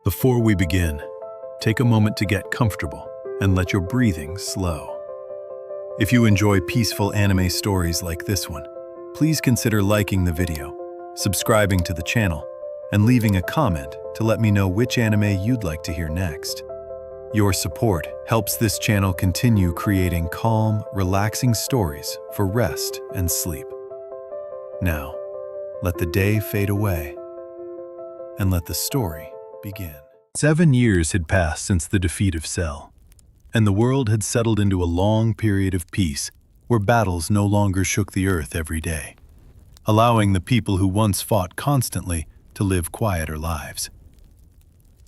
Before we begin, take a moment to get comfortable and let your breathing slow. If you enjoy peaceful anime stories like this one, please consider liking the video, subscribing to the channel, and leaving a comment to let me know which anime you'd like to hear next. Your support helps this channel continue creating calm, relaxing stories for rest and sleep. Now, let the day fade away and let the story begin. 7 years had passed since the defeat of Cell, and the world had settled into a long period of peace where battles no longer shook the earth every day, allowing the people who once fought constantly to live quieter lives.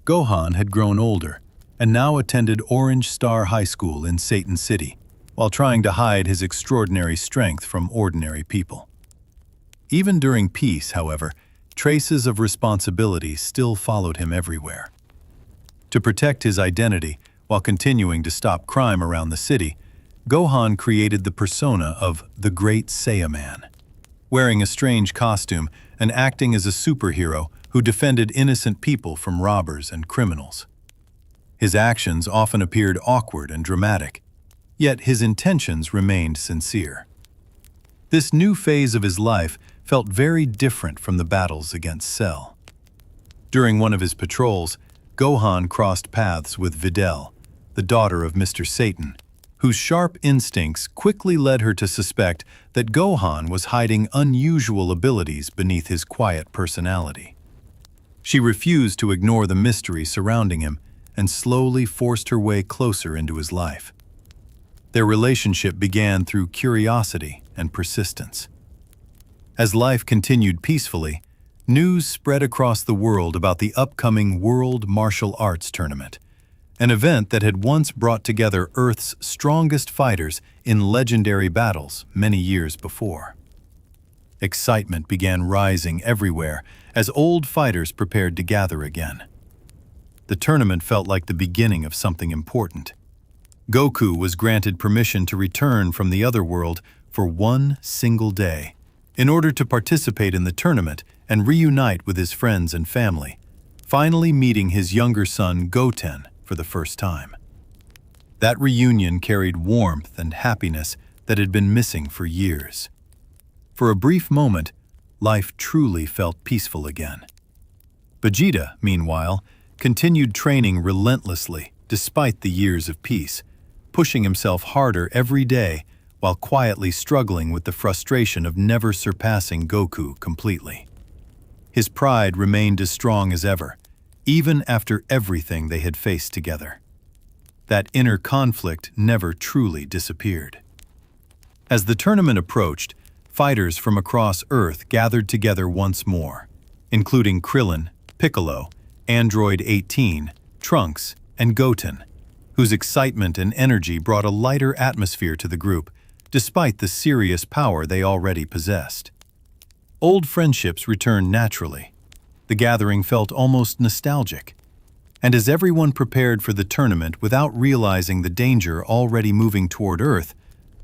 Gohan had grown older and now attended Orange Star High School in Satan City while trying to hide his extraordinary strength from ordinary people. Even during peace, however, traces of responsibility still followed him everywhere. To protect his identity while continuing to stop crime around the city, Gohan created the persona of the Great Saiyaman, wearing a strange costume and acting as a superhero who defended innocent people from robbers and criminals. His actions often appeared awkward and dramatic, yet his intentions remained sincere. This new phase of his life felt very different from the battles against Cell. During one of his patrols, Gohan crossed paths with Videl, the daughter of Mr. Satan, whose sharp instincts quickly led her to suspect that Gohan was hiding unusual abilities beneath his quiet personality. She refused to ignore the mystery surrounding him and slowly forced her way closer into his life. Their relationship began through curiosity and persistence. As life continued peacefully, news spread across the world about the upcoming World Martial Arts Tournament, an event that had once brought together Earth's strongest fighters in legendary battles many years before. Excitement began rising everywhere as old fighters prepared to gather again. The tournament felt like the beginning of something important. Goku was granted permission to return from the other world for one single day in order to participate in the tournament and reunite with his friends and family, finally meeting his younger son Goten for the first time. That reunion carried warmth and happiness that had been missing for years. For a brief moment, life truly felt peaceful again. Vegeta, meanwhile, continued training relentlessly despite the years of peace, pushing himself harder every day while quietly struggling with the frustration of never surpassing Goku completely. His pride remained as strong as ever, even after everything they had faced together. That inner conflict never truly disappeared. As the tournament approached, fighters from across Earth gathered together once more, including Krillin, Piccolo, Android 18, Trunks, and Goten, whose excitement and energy brought a lighter atmosphere to the group, despite the serious power they already possessed. Old friendships returned naturally. The gathering felt almost nostalgic. And as everyone prepared for the tournament without realizing the danger already moving toward Earth,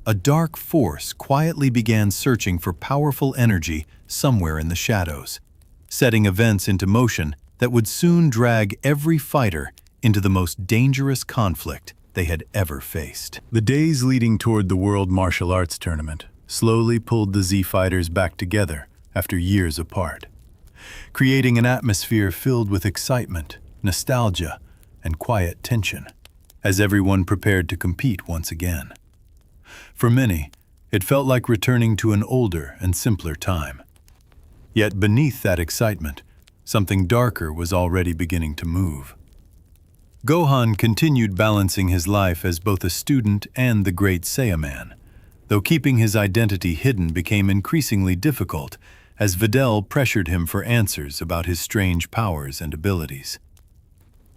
a dark force quietly began searching for powerful energy somewhere in the shadows, setting events into motion that would soon drag every fighter into the most dangerous conflict they had ever faced. The days leading toward the World Martial Arts Tournament slowly pulled the Z fighters back together after years apart, creating an atmosphere filled with excitement, nostalgia, and quiet tension, as everyone prepared to compete once again. For many, it felt like returning to an older and simpler time. Yet beneath that excitement, something darker was already beginning to move. Gohan continued balancing his life as both a student and the Great Saiyaman, though keeping his identity hidden became increasingly difficult as Videl pressured him for answers about his strange powers and abilities.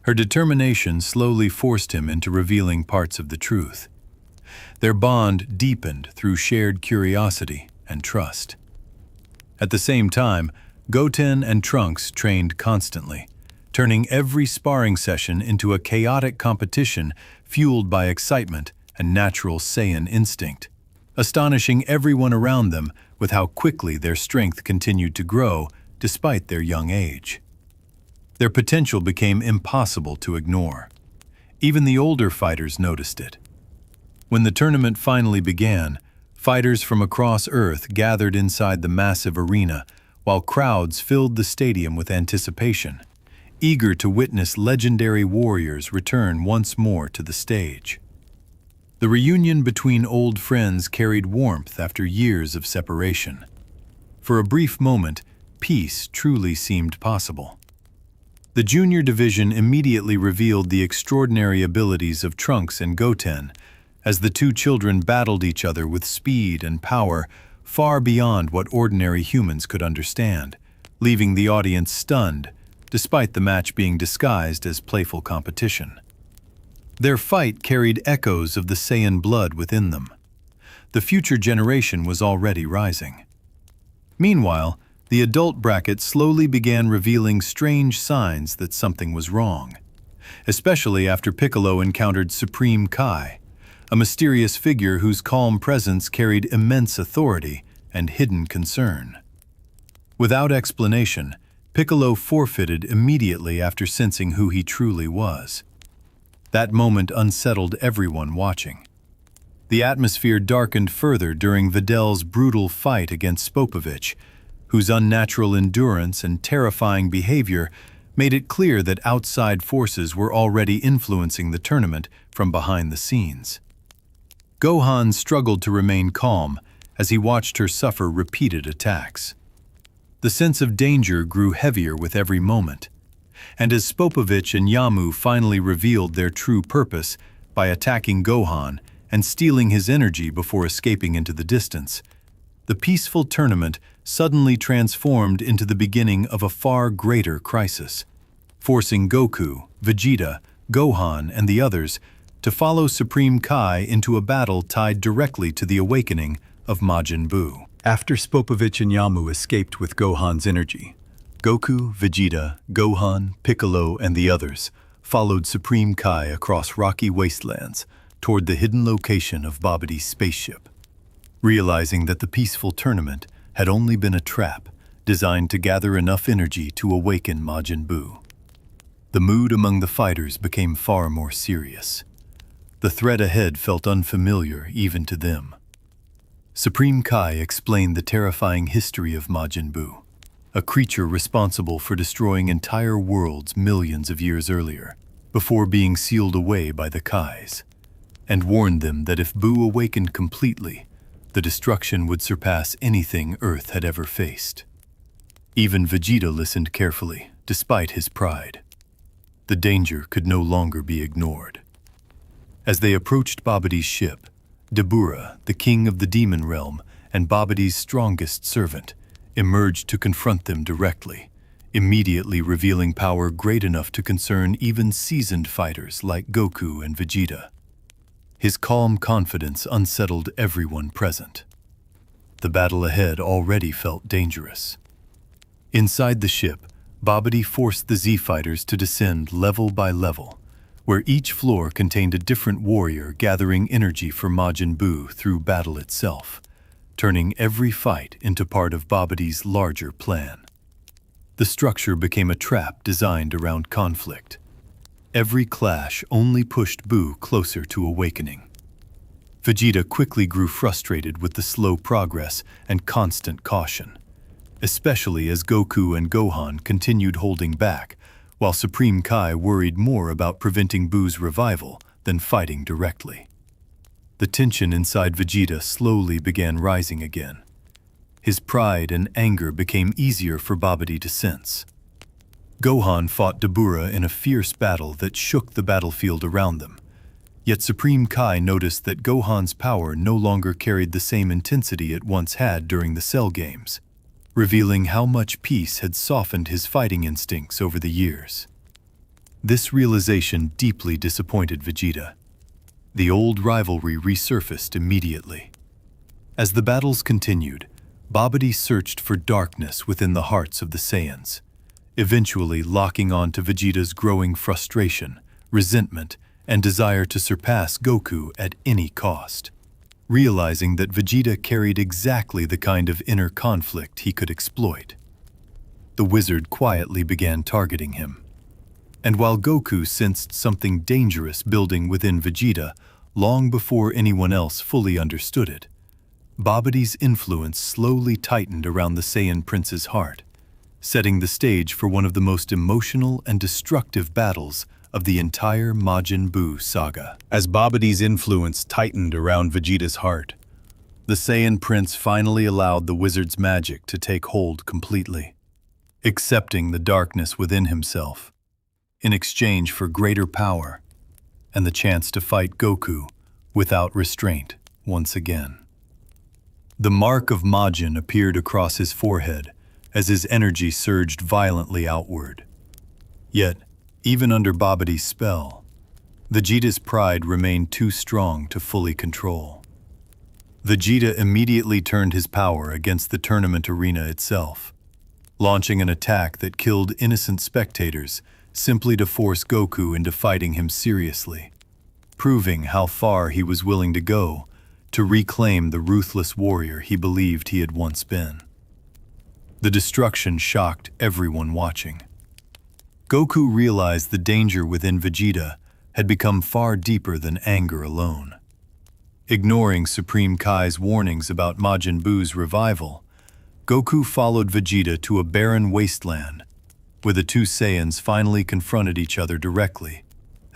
Her determination slowly forced him into revealing parts of the truth. Their bond deepened through shared curiosity and trust. At the same time, Goten and Trunks trained constantly, turning every sparring session into a chaotic competition fueled by excitement and natural Saiyan instinct, astonishing everyone around them with how quickly their strength continued to grow despite their young age. Their potential became impossible to ignore. Even the older fighters noticed it. When the tournament finally began, fighters from across Earth gathered inside the massive arena, while crowds filled the stadium with anticipation, eager to witness legendary warriors return once more to the stage. The reunion between old friends carried warmth after years of separation. For a brief moment, peace truly seemed possible. The junior division immediately revealed the extraordinary abilities of Trunks and Goten, as the two children battled each other with speed and power far beyond what ordinary humans could understand, leaving the audience stunned, despite the match being disguised as playful competition. Their fight carried echoes of the Saiyan blood within them. The future generation was already rising. Meanwhile, the adult bracket slowly began revealing strange signs that something was wrong, especially after Piccolo encountered Supreme Kai, a mysterious figure whose calm presence carried immense authority and hidden concern. Without explanation, Piccolo forfeited immediately after sensing who he truly was. That moment unsettled everyone watching. The atmosphere darkened further during Vidal's brutal fight against Spopovich, whose unnatural endurance and terrifying behavior made it clear that outside forces were already influencing the tournament from behind the scenes. Gohan struggled to remain calm as he watched her suffer repeated attacks. The sense of danger grew heavier with every moment, and as Spopovich and Yamu finally revealed their true purpose by attacking Gohan and stealing his energy before escaping into the distance, the peaceful tournament suddenly transformed into the beginning of a far greater crisis, forcing Goku, Vegeta, Gohan, and the others to follow Supreme Kai into a battle tied directly to the awakening of Majin Buu. After Spopovich and Yamu escaped with Gohan's energy, Goku, Vegeta, Gohan, Piccolo, and the others followed Supreme Kai across rocky wastelands toward the hidden location of Babidi's spaceship. Realizing that the peaceful tournament had only been a trap designed to gather enough energy to awaken Majin Buu. The mood among the fighters became far more serious. The threat ahead felt unfamiliar even to them. Supreme Kai explained the terrifying history of Majin Buu, a creature responsible for destroying entire worlds millions of years earlier, before being sealed away by the Kais, and warned them that if Buu awakened completely, the destruction would surpass anything Earth had ever faced. Even Vegeta listened carefully, despite his pride. The danger could no longer be ignored. As they approached Babidi's ship, Dabura, the king of the demon realm and Babidi's strongest servant, emerged to confront them directly, immediately revealing power great enough to concern even seasoned fighters like Goku and Vegeta. His calm confidence unsettled everyone present. The battle ahead already felt dangerous. Inside the ship, Babidi forced the Z-fighters to descend level by level, where each floor contained a different warrior gathering energy for Majin Buu through battle itself, turning every fight into part of Babidi's larger plan. The structure became a trap designed around conflict. Every clash only pushed Buu closer to awakening. Vegeta quickly grew frustrated with the slow progress and constant caution, especially as Goku and Gohan continued holding back, while Supreme Kai worried more about preventing Buu's revival than fighting directly. The tension inside Vegeta slowly began rising again. His pride and anger became easier for Babidi to sense. Gohan fought Dabura in a fierce battle that shook the battlefield around them. Yet Supreme Kai noticed that Gohan's power no longer carried the same intensity it once had during the Cell games, revealing how much peace had softened his fighting instincts over the years. This realization deeply disappointed Vegeta. The old rivalry resurfaced immediately. As the battles continued, Babidi searched for darkness within the hearts of the Saiyans, eventually locking on to Vegeta's growing frustration, resentment, and desire to surpass Goku at any cost. Realizing that Vegeta carried exactly the kind of inner conflict he could exploit, the wizard quietly began targeting him. And while Goku sensed something dangerous building within Vegeta long before anyone else fully understood it, Babidi's influence slowly tightened around the Saiyan Prince's heart, setting the stage for one of the most emotional and destructive battles of the entire Majin Buu saga. As Babidi's influence tightened around Vegeta's heart, the Saiyan Prince finally allowed the wizard's magic to take hold completely, accepting the darkness within himself in exchange for greater power and the chance to fight Goku without restraint once again. The mark of Majin appeared across his forehead as his energy surged violently outward. Yet, even under Babidi's spell, Vegeta's pride remained too strong to fully control. Vegeta immediately turned his power against the tournament arena itself, launching an attack that killed innocent spectators simply to force Goku into fighting him seriously, proving how far he was willing to go to reclaim the ruthless warrior he believed he had once been. The destruction shocked everyone watching. Goku realized the danger within Vegeta had become far deeper than anger alone. Ignoring Supreme Kai's warnings about Majin Buu's revival, Goku followed Vegeta to a barren wasteland where the two Saiyans finally confronted each other directly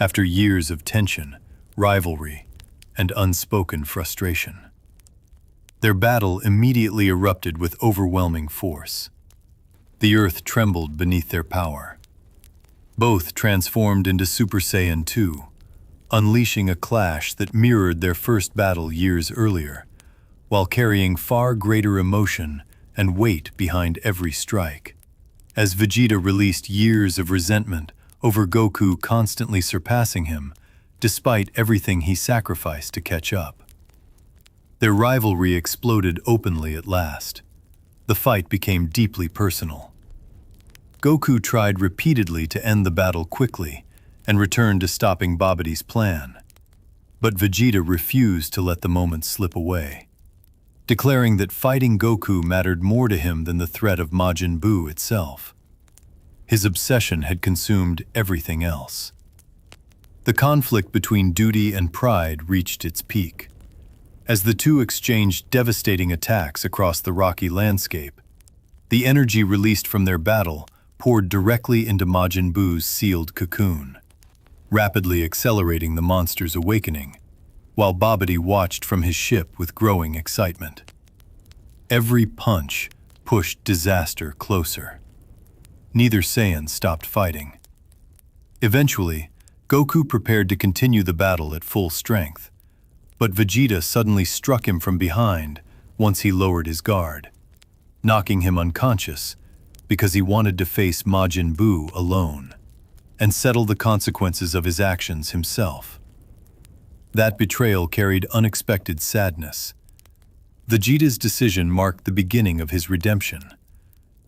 after years of tension, rivalry, and unspoken frustration. Their battle immediately erupted with overwhelming force. The earth trembled beneath their power. Both transformed into Super Saiyan 2, unleashing a clash that mirrored their first battle years earlier, while carrying far greater emotion and weight behind every strike. As Vegeta released years of resentment over Goku constantly surpassing him, despite everything he sacrificed to catch up. Their rivalry exploded openly at last. The fight became deeply personal. Goku tried repeatedly to end the battle quickly and return to stopping Babidi's plan, but Vegeta refused to let the moment slip away, declaring that fighting Goku mattered more to him than the threat of Majin Buu itself. His obsession had consumed everything else. The conflict between duty and pride reached its peak. As the two exchanged devastating attacks across the rocky landscape, the energy released from their battle poured directly into Majin Buu's sealed cocoon, rapidly accelerating the monster's awakening, while Babidi watched from his ship with growing excitement. Every punch pushed disaster closer. Neither Saiyan stopped fighting. Eventually, Goku prepared to continue the battle at full strength, but Vegeta suddenly struck him from behind once he lowered his guard, knocking him unconscious because he wanted to face Majin Buu alone and settle the consequences of his actions himself. That betrayal carried unexpected sadness. Vegeta's decision marked the beginning of his redemption,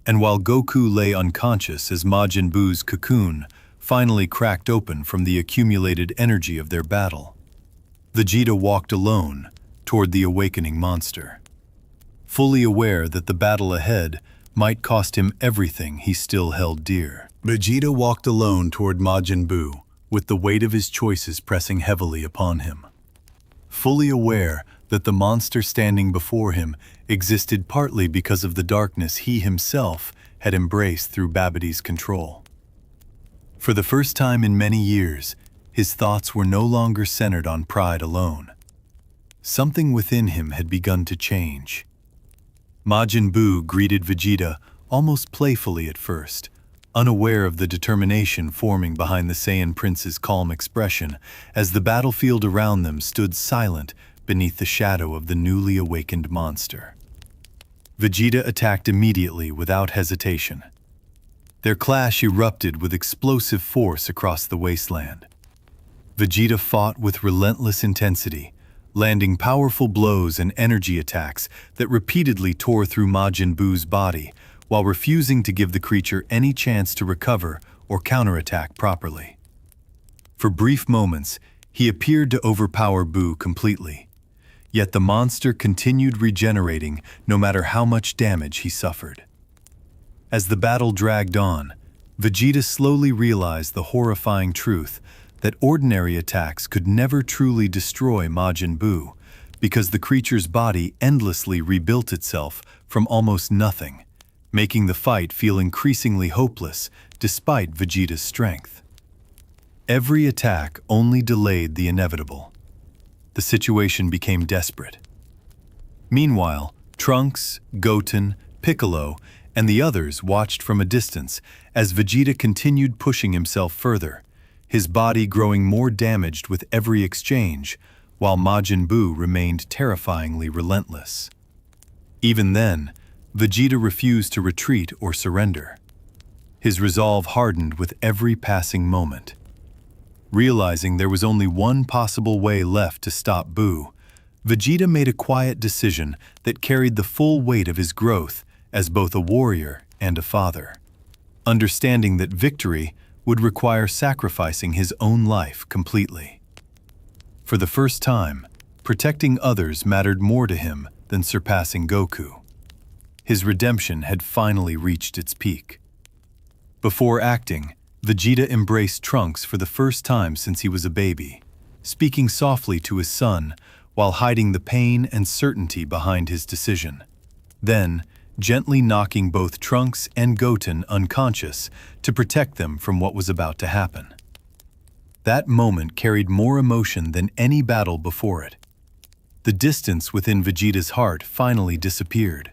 and while Goku lay unconscious as Majin Buu's cocoon finally cracked open from the accumulated energy of their battle, Vegeta walked alone toward the awakening monster, fully aware that the battle ahead might cost him everything he still held dear. Vegeta walked alone toward Majin Buu, with the weight of his choices pressing heavily upon him. Fully aware that the monster standing before him existed partly because of the darkness he himself had embraced through Babidi's control. For the first time in many years, his thoughts were no longer centered on pride alone. Something within him had begun to change. Majin Buu greeted Vegeta almost playfully at first, unaware of the determination forming behind the Saiyan Prince's calm expression as the battlefield around them stood silent beneath the shadow of the newly awakened monster. Vegeta attacked immediately without hesitation. Their clash erupted with explosive force across the wasteland. Vegeta fought with relentless intensity, landing powerful blows and energy attacks that repeatedly tore through Majin Buu's body while refusing to give the creature any chance to recover or counterattack properly. For brief moments, he appeared to overpower Buu completely, yet the monster continued regenerating no matter how much damage he suffered. As the battle dragged on, Vegeta slowly realized the horrifying truth that ordinary attacks could never truly destroy Majin Buu, because the creature's body endlessly rebuilt itself from almost nothing, making the fight feel increasingly hopeless despite Vegeta's strength. Every attack only delayed the inevitable. The situation became desperate. Meanwhile, Trunks, Goten, Piccolo, and the others watched from a distance as Vegeta continued pushing himself further, his body growing more damaged with every exchange, while Majin Buu remained terrifyingly relentless. Even then, Vegeta refused to retreat or surrender. His resolve hardened with every passing moment. Realizing there was only one possible way left to stop Buu, Vegeta made a quiet decision that carried the full weight of his growth as both a warrior and a father, understanding that victory would require sacrificing his own life completely. For the first time, protecting others mattered more to him than surpassing Goku. His redemption had finally reached its peak. Before acting, Vegeta embraced Trunks for the first time since he was a baby, speaking softly to his son while hiding the pain and certainty behind his decision. Then, gently knocking both Trunks and Goten unconscious to protect them from what was about to happen. That moment carried more emotion than any battle before it. The distance within Vegeta's heart finally disappeared,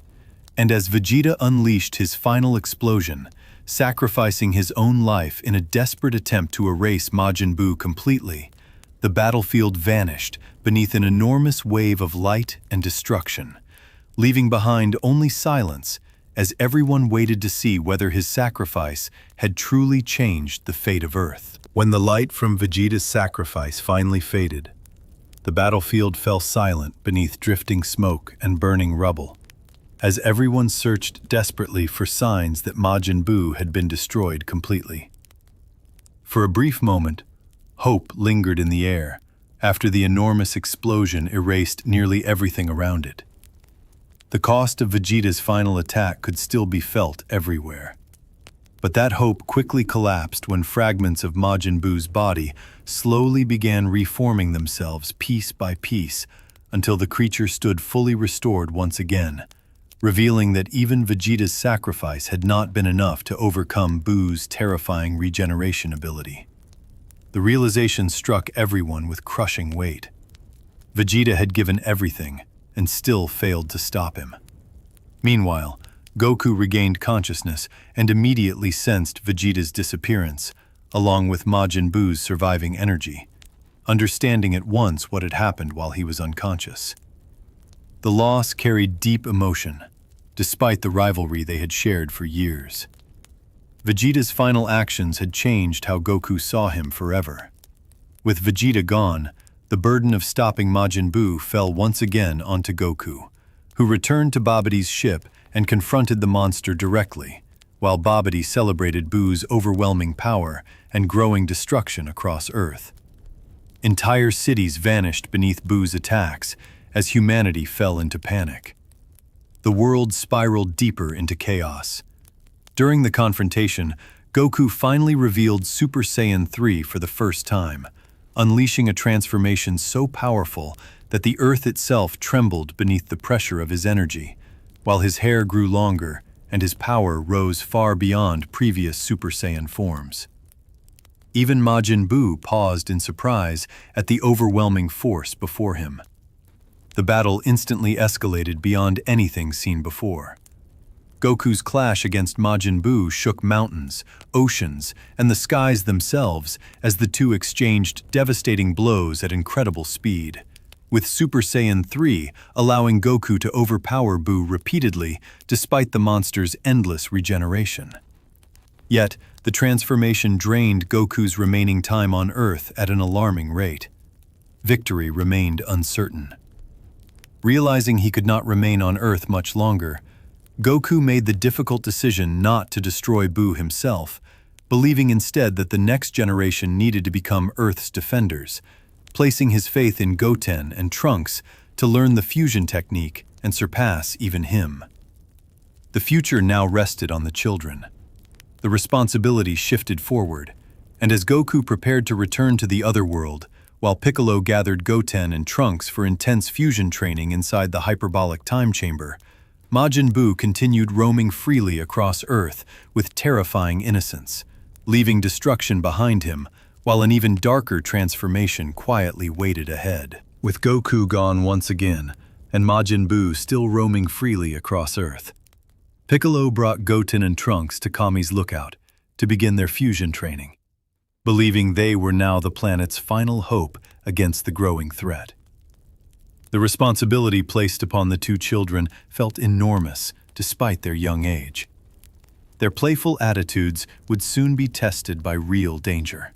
and as Vegeta unleashed his final explosion, sacrificing his own life in a desperate attempt to erase Majin Buu completely, the battlefield vanished beneath an enormous wave of light and destruction, leaving behind only silence as everyone waited to see whether his sacrifice had truly changed the fate of Earth. When the light from Vegeta's sacrifice finally faded, the battlefield fell silent beneath drifting smoke and burning rubble, as everyone searched desperately for signs that Majin Buu had been destroyed completely. For a brief moment, hope lingered in the air after the enormous explosion erased nearly everything around it. The cost of Vegeta's final attack could still be felt everywhere. But that hope quickly collapsed when fragments of Majin Buu's body slowly began reforming themselves piece by piece until the creature stood fully restored once again, revealing that even Vegeta's sacrifice had not been enough to overcome Buu's terrifying regeneration ability. The realization struck everyone with crushing weight. Vegeta had given everything and still failed to stop him. Meanwhile, Goku regained consciousness and immediately sensed Vegeta's disappearance, along with Majin Buu's surviving energy, understanding at once what had happened while he was unconscious. The loss carried deep emotion, despite the rivalry they had shared for years. Vegeta's final actions had changed how Goku saw him forever. With Vegeta gone, the burden of stopping Majin Buu fell once again onto Goku, who returned to Babidi's ship and confronted the monster directly, while Babidi celebrated Buu's overwhelming power and growing destruction across Earth. Entire cities vanished beneath Buu's attacks as humanity fell into panic. The world spiraled deeper into chaos. During the confrontation, Goku finally revealed Super Saiyan 3 for the first time, unleashing a transformation so powerful that the Earth itself trembled beneath the pressure of his energy, while his hair grew longer and his power rose far beyond previous Super Saiyan forms. Even Majin Buu paused in surprise at the overwhelming force before him. The battle instantly escalated beyond anything seen before. Goku's clash against Majin Buu shook mountains, oceans, and the skies themselves as the two exchanged devastating blows at incredible speed, with Super Saiyan 3 allowing Goku to overpower Buu repeatedly despite the monster's endless regeneration. Yet, the transformation drained Goku's remaining time on Earth at an alarming rate. Victory remained uncertain. Realizing he could not remain on Earth much longer, Goku made the difficult decision not to destroy Buu himself, believing instead that the next generation needed to become Earth's defenders, placing his faith in Goten and Trunks to learn the fusion technique and surpass even him. The future now rested on the children. The responsibility shifted forward, and as Goku prepared to return to the other world, while Piccolo gathered Goten and Trunks for intense fusion training inside the hyperbolic time chamber, Majin Buu continued roaming freely across Earth with terrifying innocence, leaving destruction behind him, while an even darker transformation quietly waited ahead. With Goku gone once again, and Majin Buu still roaming freely across Earth, Piccolo brought Goten and Trunks to Kami's lookout to begin their fusion training, believing they were now the planet's final hope against the growing threat. The responsibility placed upon the two children felt enormous despite their young age. Their playful attitudes would soon be tested by real danger.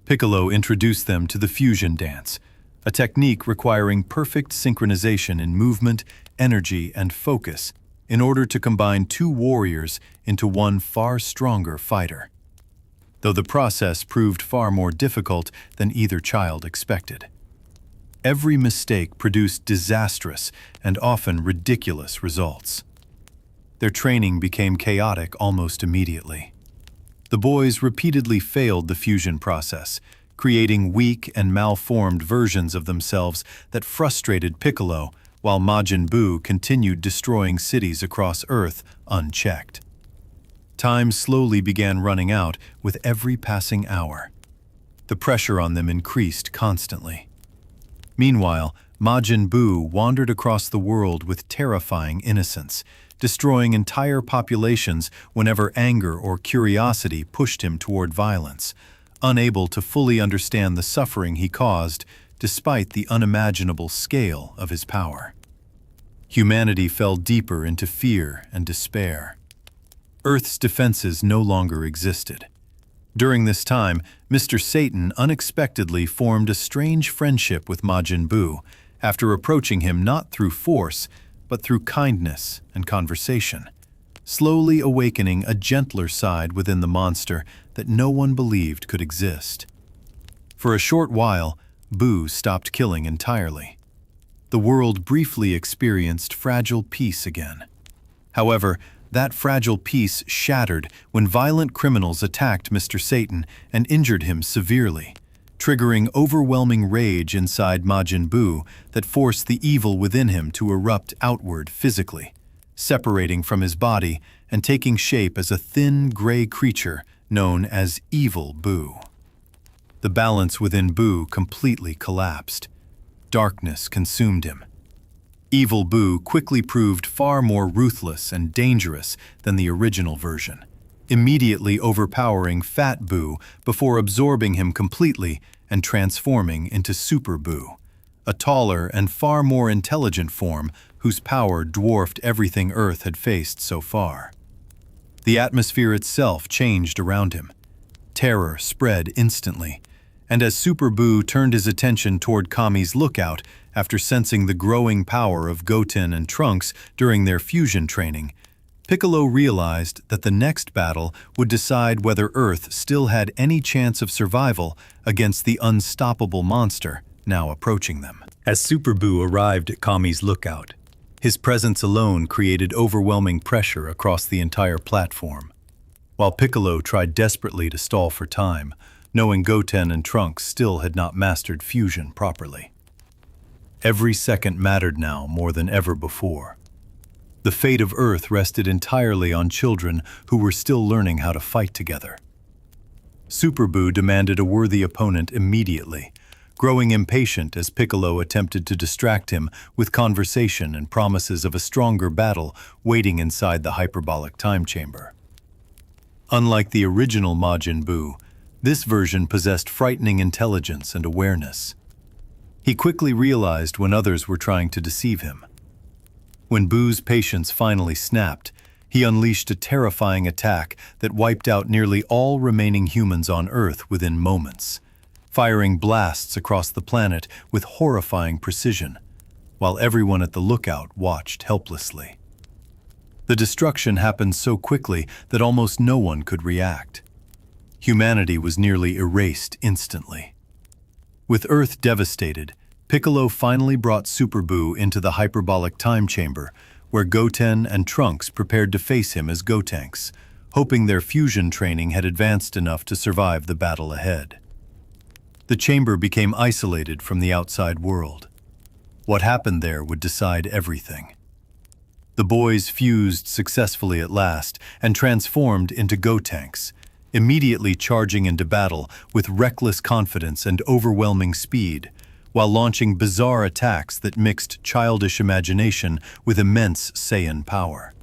Piccolo introduced them to the fusion dance, a technique requiring perfect synchronization in movement, energy, and focus in order to combine two warriors into one far stronger fighter. Though the process proved far more difficult than either child expected. Every mistake produced disastrous and often ridiculous results. Their training became chaotic almost immediately. The boys repeatedly failed the fusion process, creating weak and malformed versions of themselves that frustrated Piccolo, while Majin Buu continued destroying cities across Earth unchecked. Time slowly began running out with every passing hour. The pressure on them increased constantly. Meanwhile, Majin Buu wandered across the world with terrifying innocence, destroying entire populations whenever anger or curiosity pushed him toward violence, unable to fully understand the suffering he caused despite the unimaginable scale of his power. Humanity fell deeper into fear and despair. Earth's defenses no longer existed. During this time, Mr. Satan unexpectedly formed a strange friendship with Majin Buu after approaching him not through force, but through kindness and conversation, slowly awakening a gentler side within the monster that no one believed could exist. For a short while, Buu stopped killing entirely. The world briefly experienced fragile peace again. However, that fragile peace shattered when violent criminals attacked Mr. Satan and injured him severely, triggering overwhelming rage inside Majin Buu that forced the evil within him to erupt outward physically, separating from his body and taking shape as a thin, gray creature known as Evil Buu. The balance within Buu completely collapsed. Darkness consumed him. Evil Buu quickly proved far more ruthless and dangerous than the original version, immediately overpowering Fat Buu before absorbing him completely and transforming into Super Buu, a taller and far more intelligent form whose power dwarfed everything Earth had faced so far. The atmosphere itself changed around him. Terror spread instantly, and as Super Buu turned his attention toward Kami's lookout after sensing the growing power of Goten and Trunks during their fusion training, Piccolo realized that the next battle would decide whether Earth still had any chance of survival against the unstoppable monster now approaching them. As Super Buu arrived at Kami's lookout, his presence alone created overwhelming pressure across the entire platform. While Piccolo tried desperately to stall for time, knowing Goten and Trunks still had not mastered fusion properly. Every second mattered now more than ever before. The fate of Earth rested entirely on children who were still learning how to fight together. Super Buu demanded a worthy opponent immediately, growing impatient as Piccolo attempted to distract him with conversation and promises of a stronger battle waiting inside the hyperbolic time chamber. Unlike the original Majin Buu, this version possessed frightening intelligence and awareness. He quickly realized when others were trying to deceive him. When Buu's patience finally snapped, he unleashed a terrifying attack that wiped out nearly all remaining humans on Earth within moments, firing blasts across the planet with horrifying precision, while everyone at the lookout watched helplessly. The destruction happened so quickly that almost no one could react. Humanity was nearly erased instantly. With Earth devastated, Piccolo finally brought Super Buu into the hyperbolic time chamber, where Goten and Trunks prepared to face him as Gotenks, hoping their fusion training had advanced enough to survive the battle ahead. The chamber became isolated from the outside world. What happened there would decide everything. The boys fused successfully at last and transformed into Gotenks, immediately charging into battle with reckless confidence and overwhelming speed, while launching bizarre attacks that mixed childish imagination with immense Saiyan power.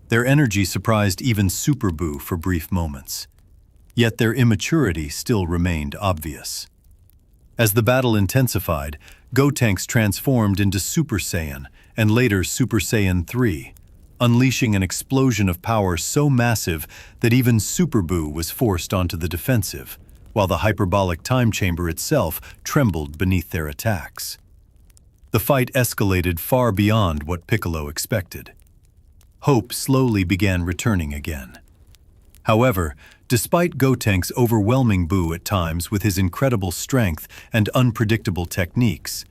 Their energy surprised even Super Buu for brief moments. Yet their immaturity still remained obvious. As the battle intensified, Gotenks transformed into Super Saiyan and later Super Saiyan 3, unleashing an explosion of power so massive that even Super Buu was forced onto the defensive, while the hyperbolic time chamber itself trembled beneath their attacks. The fight escalated far beyond what Piccolo expected. Hope slowly began returning again. However, despite Gotenks overwhelming Buu at times with his incredible strength and unpredictable techniques,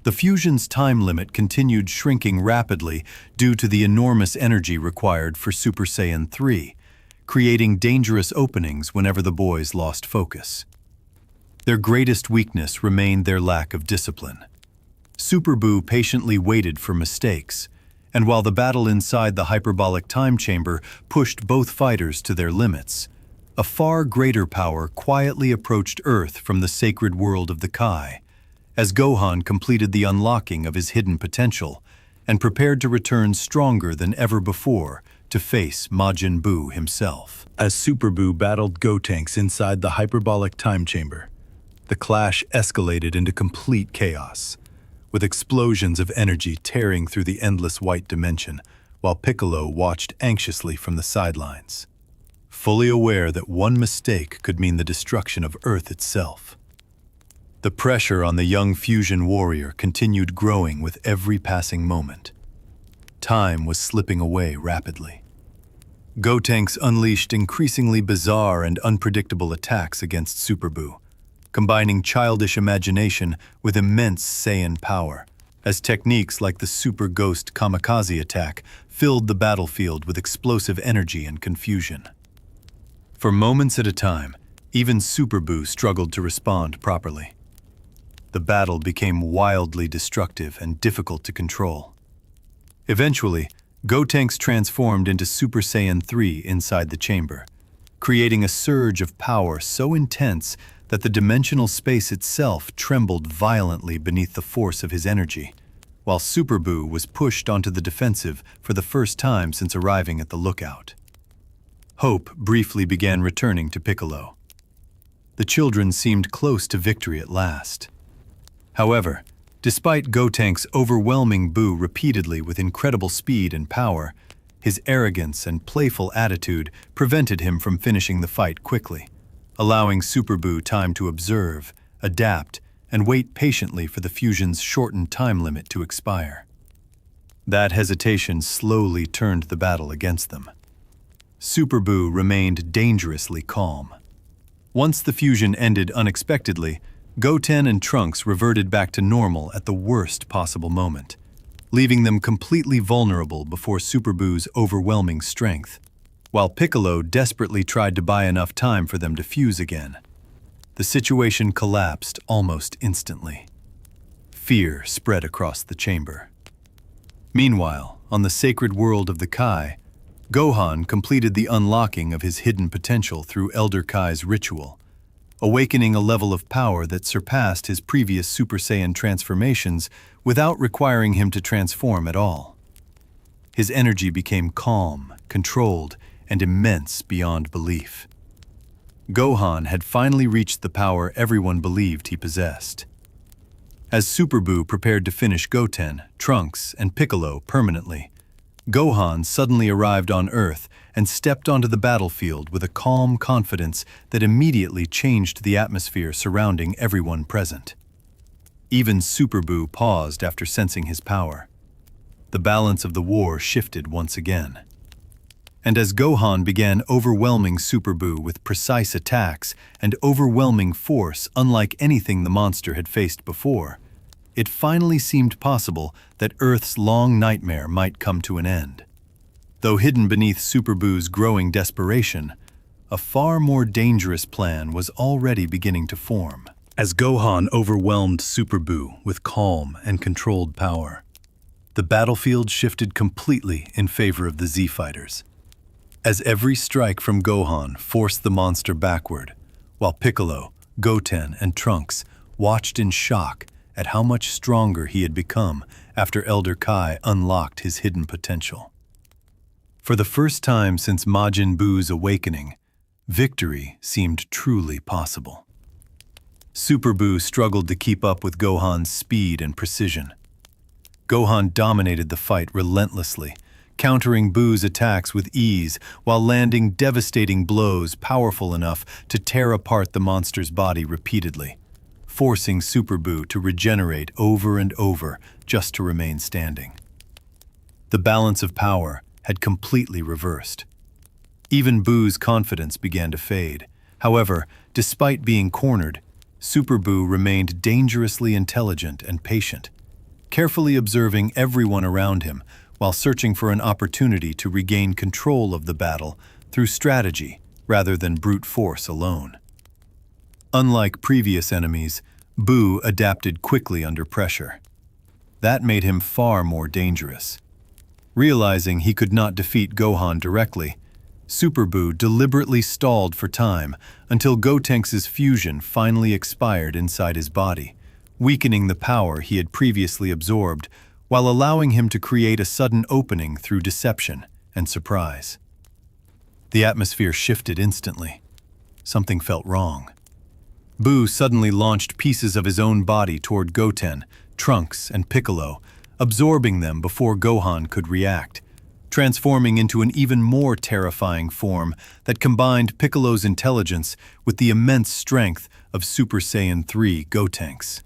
the fusion's time limit continued shrinking rapidly due to the enormous energy required for Super Saiyan 3, creating dangerous openings whenever the boys lost focus. Their greatest weakness remained their lack of discipline. Super Buu patiently waited for mistakes, and while the battle inside the hyperbolic time chamber pushed both fighters to their limits, a far greater power quietly approached Earth from the sacred world of the Kai, as Gohan completed the unlocking of his hidden potential and prepared to return stronger than ever before to face Majin Buu himself. As Super Buu battled Gotenks inside the hyperbolic time chamber, the clash escalated into complete chaos, with explosions of energy tearing through the endless white dimension, while Piccolo watched anxiously from the sidelines, fully aware that one mistake could mean the destruction of Earth itself. The pressure on the young fusion warrior continued growing with every passing moment. Time was slipping away rapidly. Gotenks unleashed increasingly bizarre and unpredictable attacks against Super Buu, combining childish imagination with immense Saiyan power, as techniques like the Super Ghost Kamikaze attack filled the battlefield with explosive energy and confusion. For moments at a time, even Super Buu struggled to respond properly. The battle became wildly destructive and difficult to control. Eventually, Gotenks transformed into Super Saiyan 3 inside the chamber, creating a surge of power so intense that the dimensional space itself trembled violently beneath the force of his energy, while Super Buu was pushed onto the defensive for the first time since arriving at the lookout. Hope briefly began returning to Piccolo. The children seemed close to victory at last. However, despite Gotenks overwhelming Buu repeatedly with incredible speed and power, his arrogance and playful attitude prevented him from finishing the fight quickly, allowing Super Buu time to observe, adapt, and wait patiently for the fusion's shortened time limit to expire. That hesitation slowly turned the battle against them. Super Buu remained dangerously calm. Once the fusion ended unexpectedly, Goten and Trunks reverted back to normal at the worst possible moment, leaving them completely vulnerable before Super Buu's overwhelming strength, while Piccolo desperately tried to buy enough time for them to fuse again. The situation collapsed almost instantly. Fear spread across the chamber. Meanwhile, on the sacred world of the Kai, Gohan completed the unlocking of his hidden potential through Elder Kai's ritual, awakening a level of power that surpassed his previous Super Saiyan transformations without requiring him to transform at all. His energy became calm, controlled, and immense beyond belief. Gohan had finally reached the power everyone believed he possessed. As Super Buu prepared to finish Goten, Trunks, and Piccolo permanently, Gohan suddenly arrived on Earth and stepped onto the battlefield with a calm confidence that immediately changed the atmosphere surrounding everyone present. Even Super Buu paused after sensing his power. The balance of the war shifted once again. And as Gohan began overwhelming Super Buu with precise attacks and overwhelming force unlike anything the monster had faced before, it finally seemed possible that Earth's long nightmare might come to an end. Though hidden beneath Super Buu's growing desperation, a far more dangerous plan was already beginning to form. As Gohan overwhelmed Super Buu with calm and controlled power, the battlefield shifted completely in favor of the Z-Fighters. As every strike from Gohan forced the monster backward, while Piccolo, Goten, and Trunks watched in shock at how much stronger he had become after Elder Kai unlocked his hidden potential. For the first time since Majin Buu's awakening, victory seemed truly possible. Super Buu struggled to keep up with Gohan's speed and precision. Gohan dominated the fight relentlessly, countering Buu's attacks with ease while landing devastating blows powerful enough to tear apart the monster's body repeatedly, forcing Super Buu to regenerate over and over just to remain standing. The balance of power had completely reversed. Even Buu's confidence began to fade. However, despite being cornered, Super Buu remained dangerously intelligent and patient, carefully observing everyone around him while searching for an opportunity to regain control of the battle through strategy rather than brute force alone. Unlike previous enemies, Buu adapted quickly under pressure. That made him far more dangerous. Realizing he could not defeat Gohan directly, Super Buu deliberately stalled for time until Gotenks' fusion finally expired inside his body, weakening the power he had previously absorbed while allowing him to create a sudden opening through deception and surprise. The atmosphere shifted instantly. Something felt wrong. Buu suddenly launched pieces of his own body toward Goten, Trunks, and Piccolo, absorbing them before Gohan could react, transforming into an even more terrifying form that combined Piccolo's intelligence with the immense strength of Super Saiyan 3 Gotenks.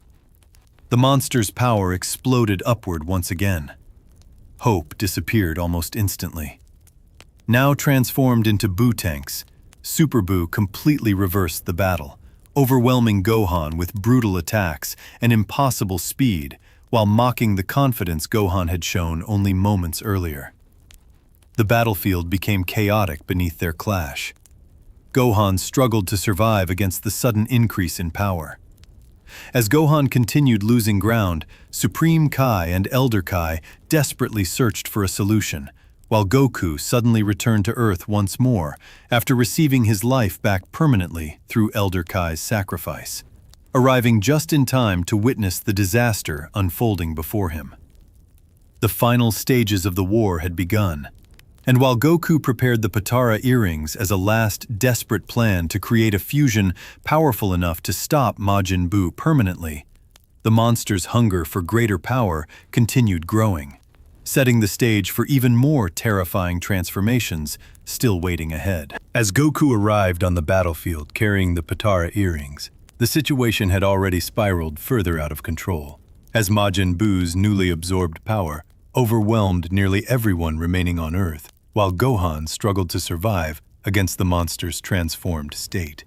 The monster's power exploded upward once again. Hope disappeared almost instantly. Now transformed into Buu-Tanks, Super Buu completely reversed the battle, overwhelming Gohan with brutal attacks and impossible speed while mocking the confidence Gohan had shown only moments earlier. The battlefield became chaotic beneath their clash. Gohan struggled to survive against the sudden increase in power. As Gohan continued losing ground, Supreme Kai and Elder Kai desperately searched for a solution, while Goku suddenly returned to Earth once more after receiving his life back permanently through Elder Kai's sacrifice, arriving just in time to witness the disaster unfolding before him. The final stages of the war had begun, and while Goku prepared the Potara earrings as a last desperate plan to create a fusion powerful enough to stop Majin Buu permanently, the monster's hunger for greater power continued growing, setting the stage for even more terrifying transformations still waiting ahead. As Goku arrived on the battlefield carrying the Potara earrings, the situation had already spiraled further out of control, as Majin Buu's newly absorbed power overwhelmed nearly everyone remaining on Earth, while Gohan struggled to survive against the monster's transformed state.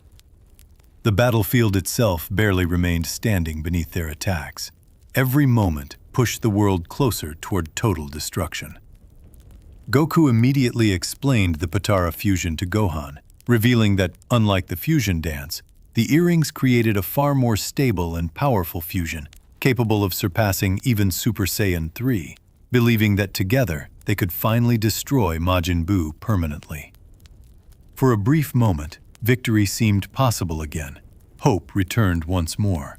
The battlefield itself barely remained standing beneath their attacks. Every moment pushed the world closer toward total destruction. Goku immediately explained the Potara fusion to Gohan, revealing that, unlike the fusion dance, the earrings created a far more stable and powerful fusion, capable of surpassing even Super Saiyan 3, believing that together they could finally destroy Majin Buu permanently. For a brief moment, victory seemed possible again. Hope returned once more.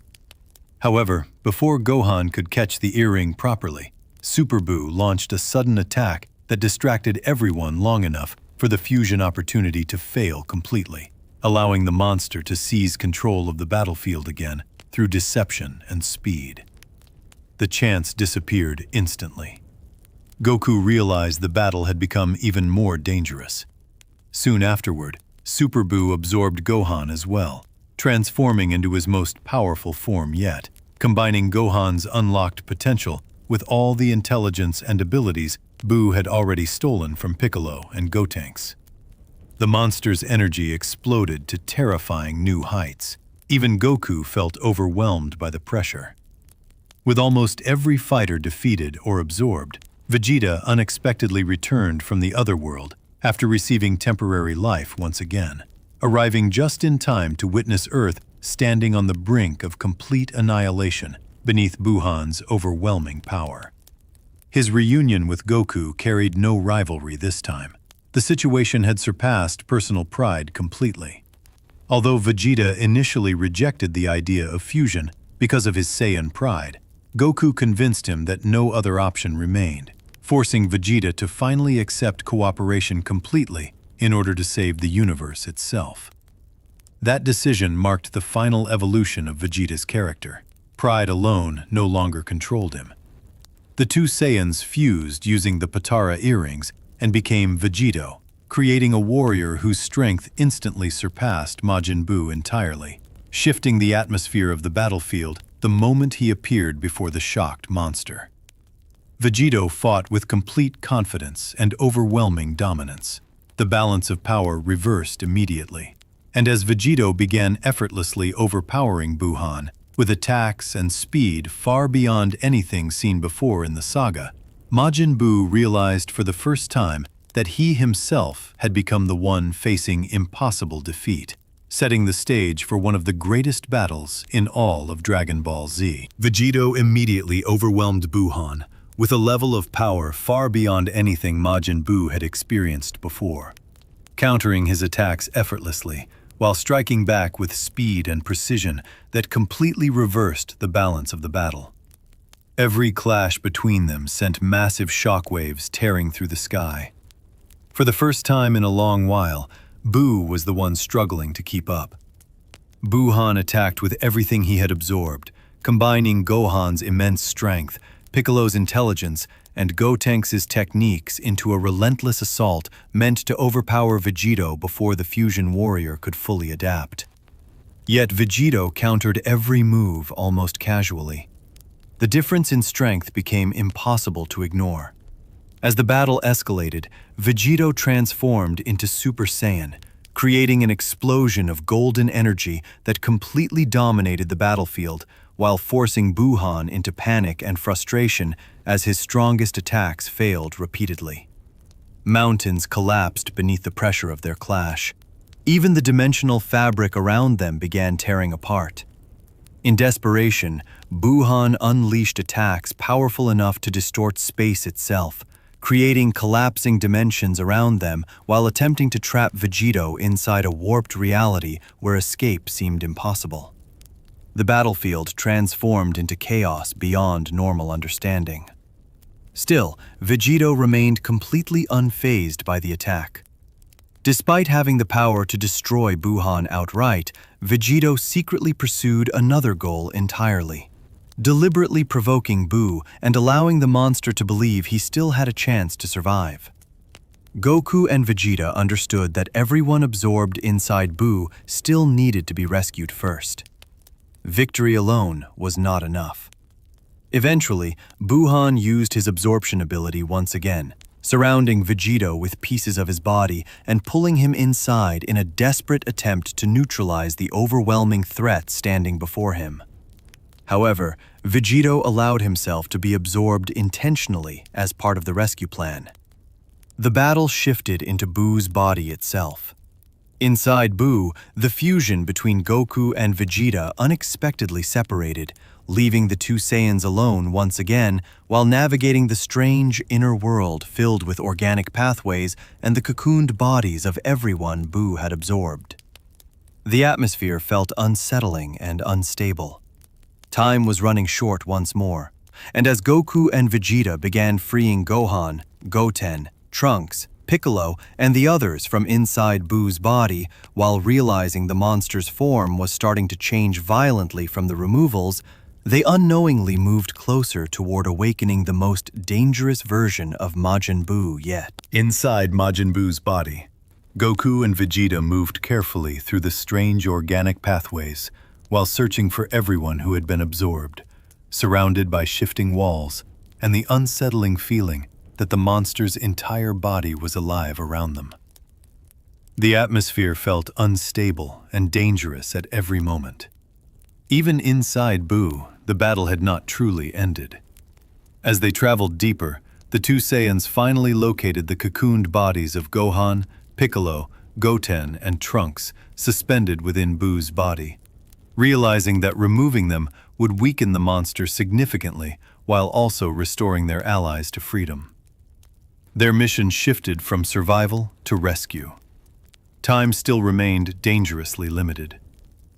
However, before Gohan could catch the earring properly, Super Buu launched a sudden attack that distracted everyone long enough for the fusion opportunity to fail completely, allowing the monster to seize control of the battlefield again through deception and speed. The chance disappeared instantly. Goku realized the battle had become even more dangerous. Soon afterward, Super Buu absorbed Gohan as well, transforming into his most powerful form yet, combining Gohan's unlocked potential with all the intelligence and abilities Buu had already stolen from Piccolo and Gotenks. The monster's energy exploded to terrifying new heights. Even Goku felt overwhelmed by the pressure. With almost every fighter defeated or absorbed, Vegeta unexpectedly returned from the other world after receiving temporary life once again, arriving just in time to witness Earth standing on the brink of complete annihilation beneath Buhan's overwhelming power. His reunion with Goku carried no rivalry this time. The situation had surpassed personal pride completely. Although Vegeta initially rejected the idea of fusion because of his Saiyan pride, Goku convinced him that no other option remained, forcing Vegeta to finally accept cooperation completely in order to save the universe itself. That decision marked the final evolution of Vegeta's character. Pride alone no longer controlled him. The two Saiyans fused using the Patara earrings and became Vegito, creating a warrior whose strength instantly surpassed Majin Buu entirely, shifting the atmosphere of the battlefield the moment he appeared before the shocked monster. Vegito fought with complete confidence and overwhelming dominance. The balance of power reversed immediately, and as Vegito began effortlessly overpowering Buhan, with attacks and speed far beyond anything seen before in the saga, Majin Buu realized for the first time that he himself had become the one facing impossible defeat, setting the stage for one of the greatest battles in all of Dragon Ball Z. Vegito immediately overwhelmed Buhan with a level of power far beyond anything Majin Buu had experienced before, countering his attacks effortlessly while striking back with speed and precision that completely reversed the balance of the battle. Every clash between them sent massive shockwaves tearing through the sky. For the first time in a long while, Buu was the one struggling to keep up. Buhan attacked with everything he had absorbed, combining Gohan's immense strength, Piccolo's intelligence, and Gotenks' techniques into a relentless assault meant to overpower Vegito before the fusion warrior could fully adapt. Yet Vegito countered every move almost casually. The difference in strength became impossible to ignore. As the battle escalated, Vegito transformed into Super Saiyan, creating an explosion of golden energy that completely dominated the battlefield, while forcing Buhan into panic and frustration as his strongest attacks failed repeatedly. Mountains collapsed beneath the pressure of their clash. Even the dimensional fabric around them began tearing apart. In desperation, Buhan unleashed attacks powerful enough to distort space itself, creating collapsing dimensions around them while attempting to trap Vegito inside a warped reality where escape seemed impossible. The battlefield transformed into chaos beyond normal understanding. Still, Vegito remained completely unfazed by the attack. Despite having the power to destroy Buhan outright, Vegito secretly pursued another goal entirely, deliberately provoking Buu and allowing the monster to believe he still had a chance to survive. Goku and Vegeta understood that everyone absorbed inside Buu still needed to be rescued first. Victory alone was not enough. Eventually, Buhan used his absorption ability once again, surrounding Vegito with pieces of his body and pulling him inside in a desperate attempt to neutralize the overwhelming threat standing before him. However, Vegito allowed himself to be absorbed intentionally as part of the rescue plan. The battle shifted into Buu's body itself. Inside Buu, the fusion between Goku and Vegeta unexpectedly separated, leaving the two Saiyans alone once again while navigating the strange inner world filled with organic pathways and the cocooned bodies of everyone Buu had absorbed. The atmosphere felt unsettling and unstable. Time was running short once more, and as Goku and Vegeta began freeing Gohan, Goten, Trunks, Piccolo, and the others from inside Buu's body, while realizing the monster's form was starting to change violently from the removals, they unknowingly moved closer toward awakening the most dangerous version of Majin Buu yet. Inside Majin Buu's body, Goku and Vegeta moved carefully through the strange organic pathways while searching for everyone who had been absorbed, surrounded by shifting walls and the unsettling feeling that the monster's entire body was alive around them. The atmosphere felt unstable and dangerous at every moment. Even inside Buu, the battle had not truly ended. As they traveled deeper, The two Saiyans finally located the cocooned bodies of Gohan, Piccolo, Goten, and Trunks suspended within Buu's body, realizing that removing them would weaken the monster significantly while also restoring their allies to freedom. Their mission shifted from survival to rescue. Time still remained dangerously limited.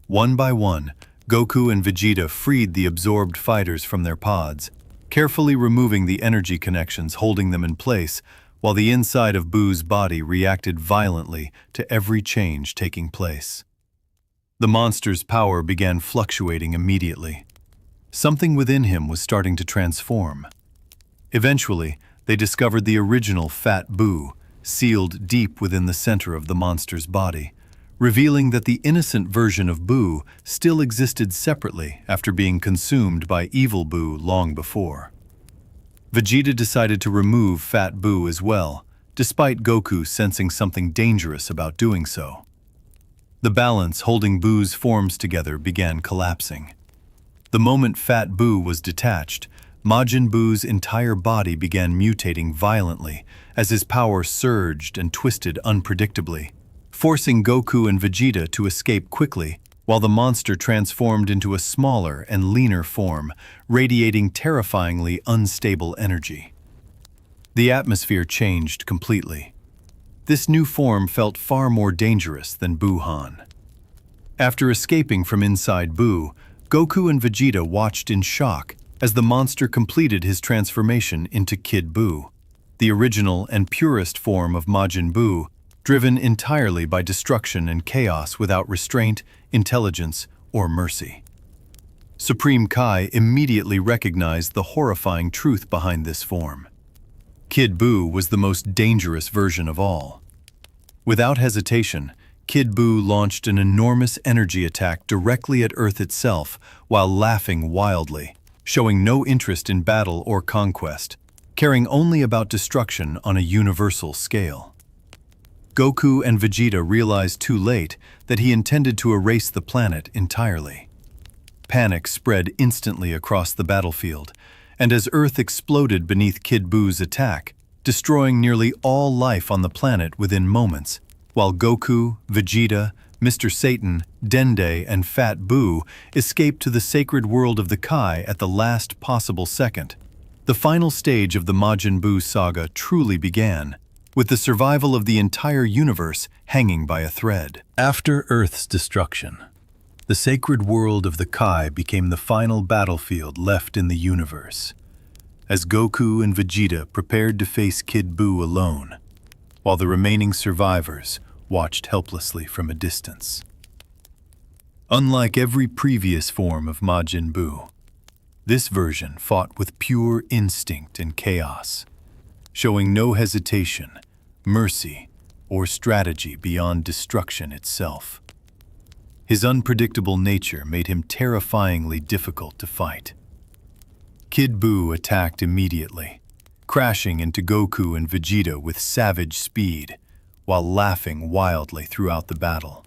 One by one, Goku and Vegeta freed the absorbed fighters from their pods, carefully removing the energy connections holding them in place, while the inside of Buu's body reacted violently to every change taking place. The monster's power began fluctuating immediately. Something within him was starting to transform. Eventually, they discovered the original Fat Buu, sealed deep within the center of the monster's body, revealing that the innocent version of Buu still existed separately after being consumed by evil Buu long before. Vegeta decided to remove Fat Buu as well, despite Goku sensing something dangerous about doing so. The balance holding Buu's forms together began collapsing. The moment Fat Buu was detached, Majin Buu's entire body began mutating violently as his power surged and twisted unpredictably, forcing Goku and Vegeta to escape quickly, while the monster transformed into a smaller and leaner form, radiating terrifyingly unstable energy. The atmosphere changed completely. This new form felt far more dangerous than Gohan. After escaping from inside Buu, Goku and Vegeta watched in shock as the monster completed his transformation into Kid Buu, the original and purest form of Majin Buu, driven entirely by destruction and chaos without restraint, intelligence, or mercy. Supreme Kai immediately recognized the horrifying truth behind this form. Kid Buu was the most dangerous version of all. Without hesitation, Kid Buu launched an enormous energy attack directly at Earth itself while laughing wildly, showing no interest in battle or conquest, caring only about destruction on a universal scale. Goku and Vegeta realized too late that he intended to erase the planet entirely. Panic spread instantly across the battlefield, and as Earth exploded beneath Kid Buu's attack, destroying nearly all life on the planet within moments, while Goku, Vegeta, Mr. Satan, Dende, and Fat Buu escaped to the sacred world of the Kai at the last possible second. The final stage of the Majin Buu Saga truly began, with the survival of the entire universe hanging by a thread. After Earth's destruction, the sacred world of the Kai became the final battlefield left in the universe, as Goku and Vegeta prepared to face Kid Buu alone, while the remaining survivors watched helplessly from a distance. Unlike every previous form of Majin Buu, this version fought with pure instinct and chaos, showing no hesitation, mercy, or strategy beyond destruction itself. His unpredictable nature made him terrifyingly difficult to fight. Kid Buu attacked immediately, crashing into Goku and Vegeta with savage speed, while laughing wildly throughout the battle,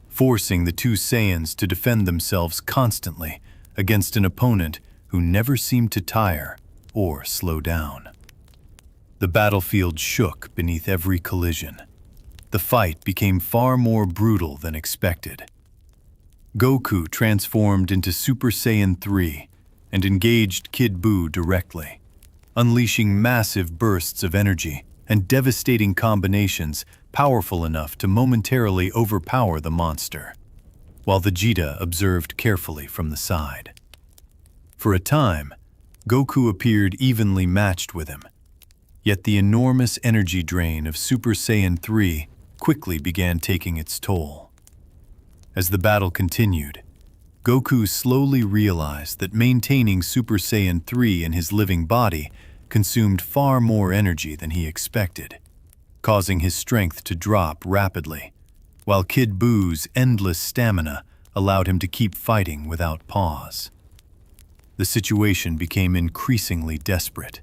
forcing the two Saiyans to defend themselves constantly against an opponent who never seemed to tire or slow down. The battlefield shook beneath every collision. The fight became far more brutal than expected. Goku transformed into Super Saiyan 3 and engaged Kid Buu directly, unleashing massive bursts of energy and devastating combinations powerful enough to momentarily overpower the monster, while Vegeta observed carefully from the side. For a time, Goku appeared evenly matched with him, yet the enormous energy drain of Super Saiyan 3 quickly began taking its toll. As the battle continued, Goku slowly realized that maintaining Super Saiyan 3 in his living body consumed far more energy than he expected, causing his strength to drop rapidly, while Kid Buu's endless stamina allowed him to keep fighting without pause. The situation became increasingly desperate.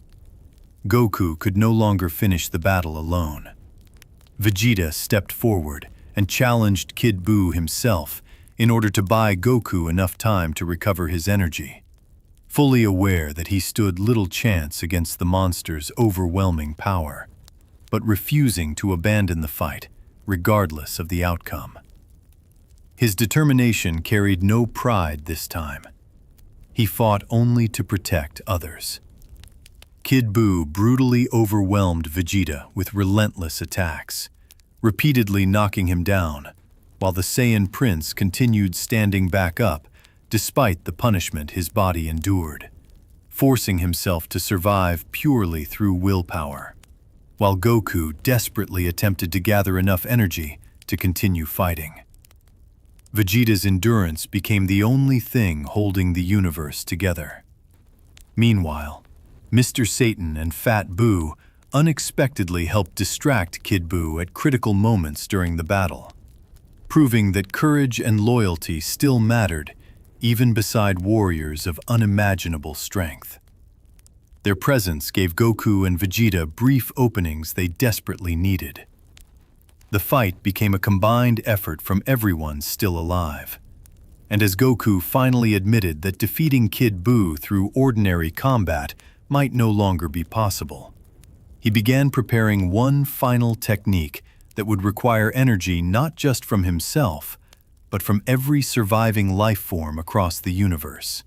Goku could no longer finish the battle alone. Vegeta stepped forward and challenged Kid Buu himself in order to buy Goku enough time to recover his energy. fully aware that he stood little chance against the monster's overwhelming power, but refusing to abandon the fight, regardless of the outcome. His determination carried no pride this time. He fought only to protect others. Kid Buu brutally overwhelmed Vegeta with relentless attacks, repeatedly knocking him down, while the Saiyan Prince continued standing back up despite the punishment his body endured, forcing himself to survive purely through willpower, while Goku desperately attempted to gather enough energy to continue fighting. Vegeta's endurance became the only thing holding the universe together. Meanwhile, Mr. Satan and Fat Buu unexpectedly helped distract Kid Buu at critical moments during the battle, proving that courage and loyalty still mattered even beside warriors of unimaginable strength. Their presence gave Goku and Vegeta brief openings they desperately needed. The fight became a combined effort from everyone still alive, and as Goku finally admitted that defeating Kid Buu through ordinary combat might no longer be possible, he began preparing one final technique that would require energy not just from himself, but from every surviving life form across the universe,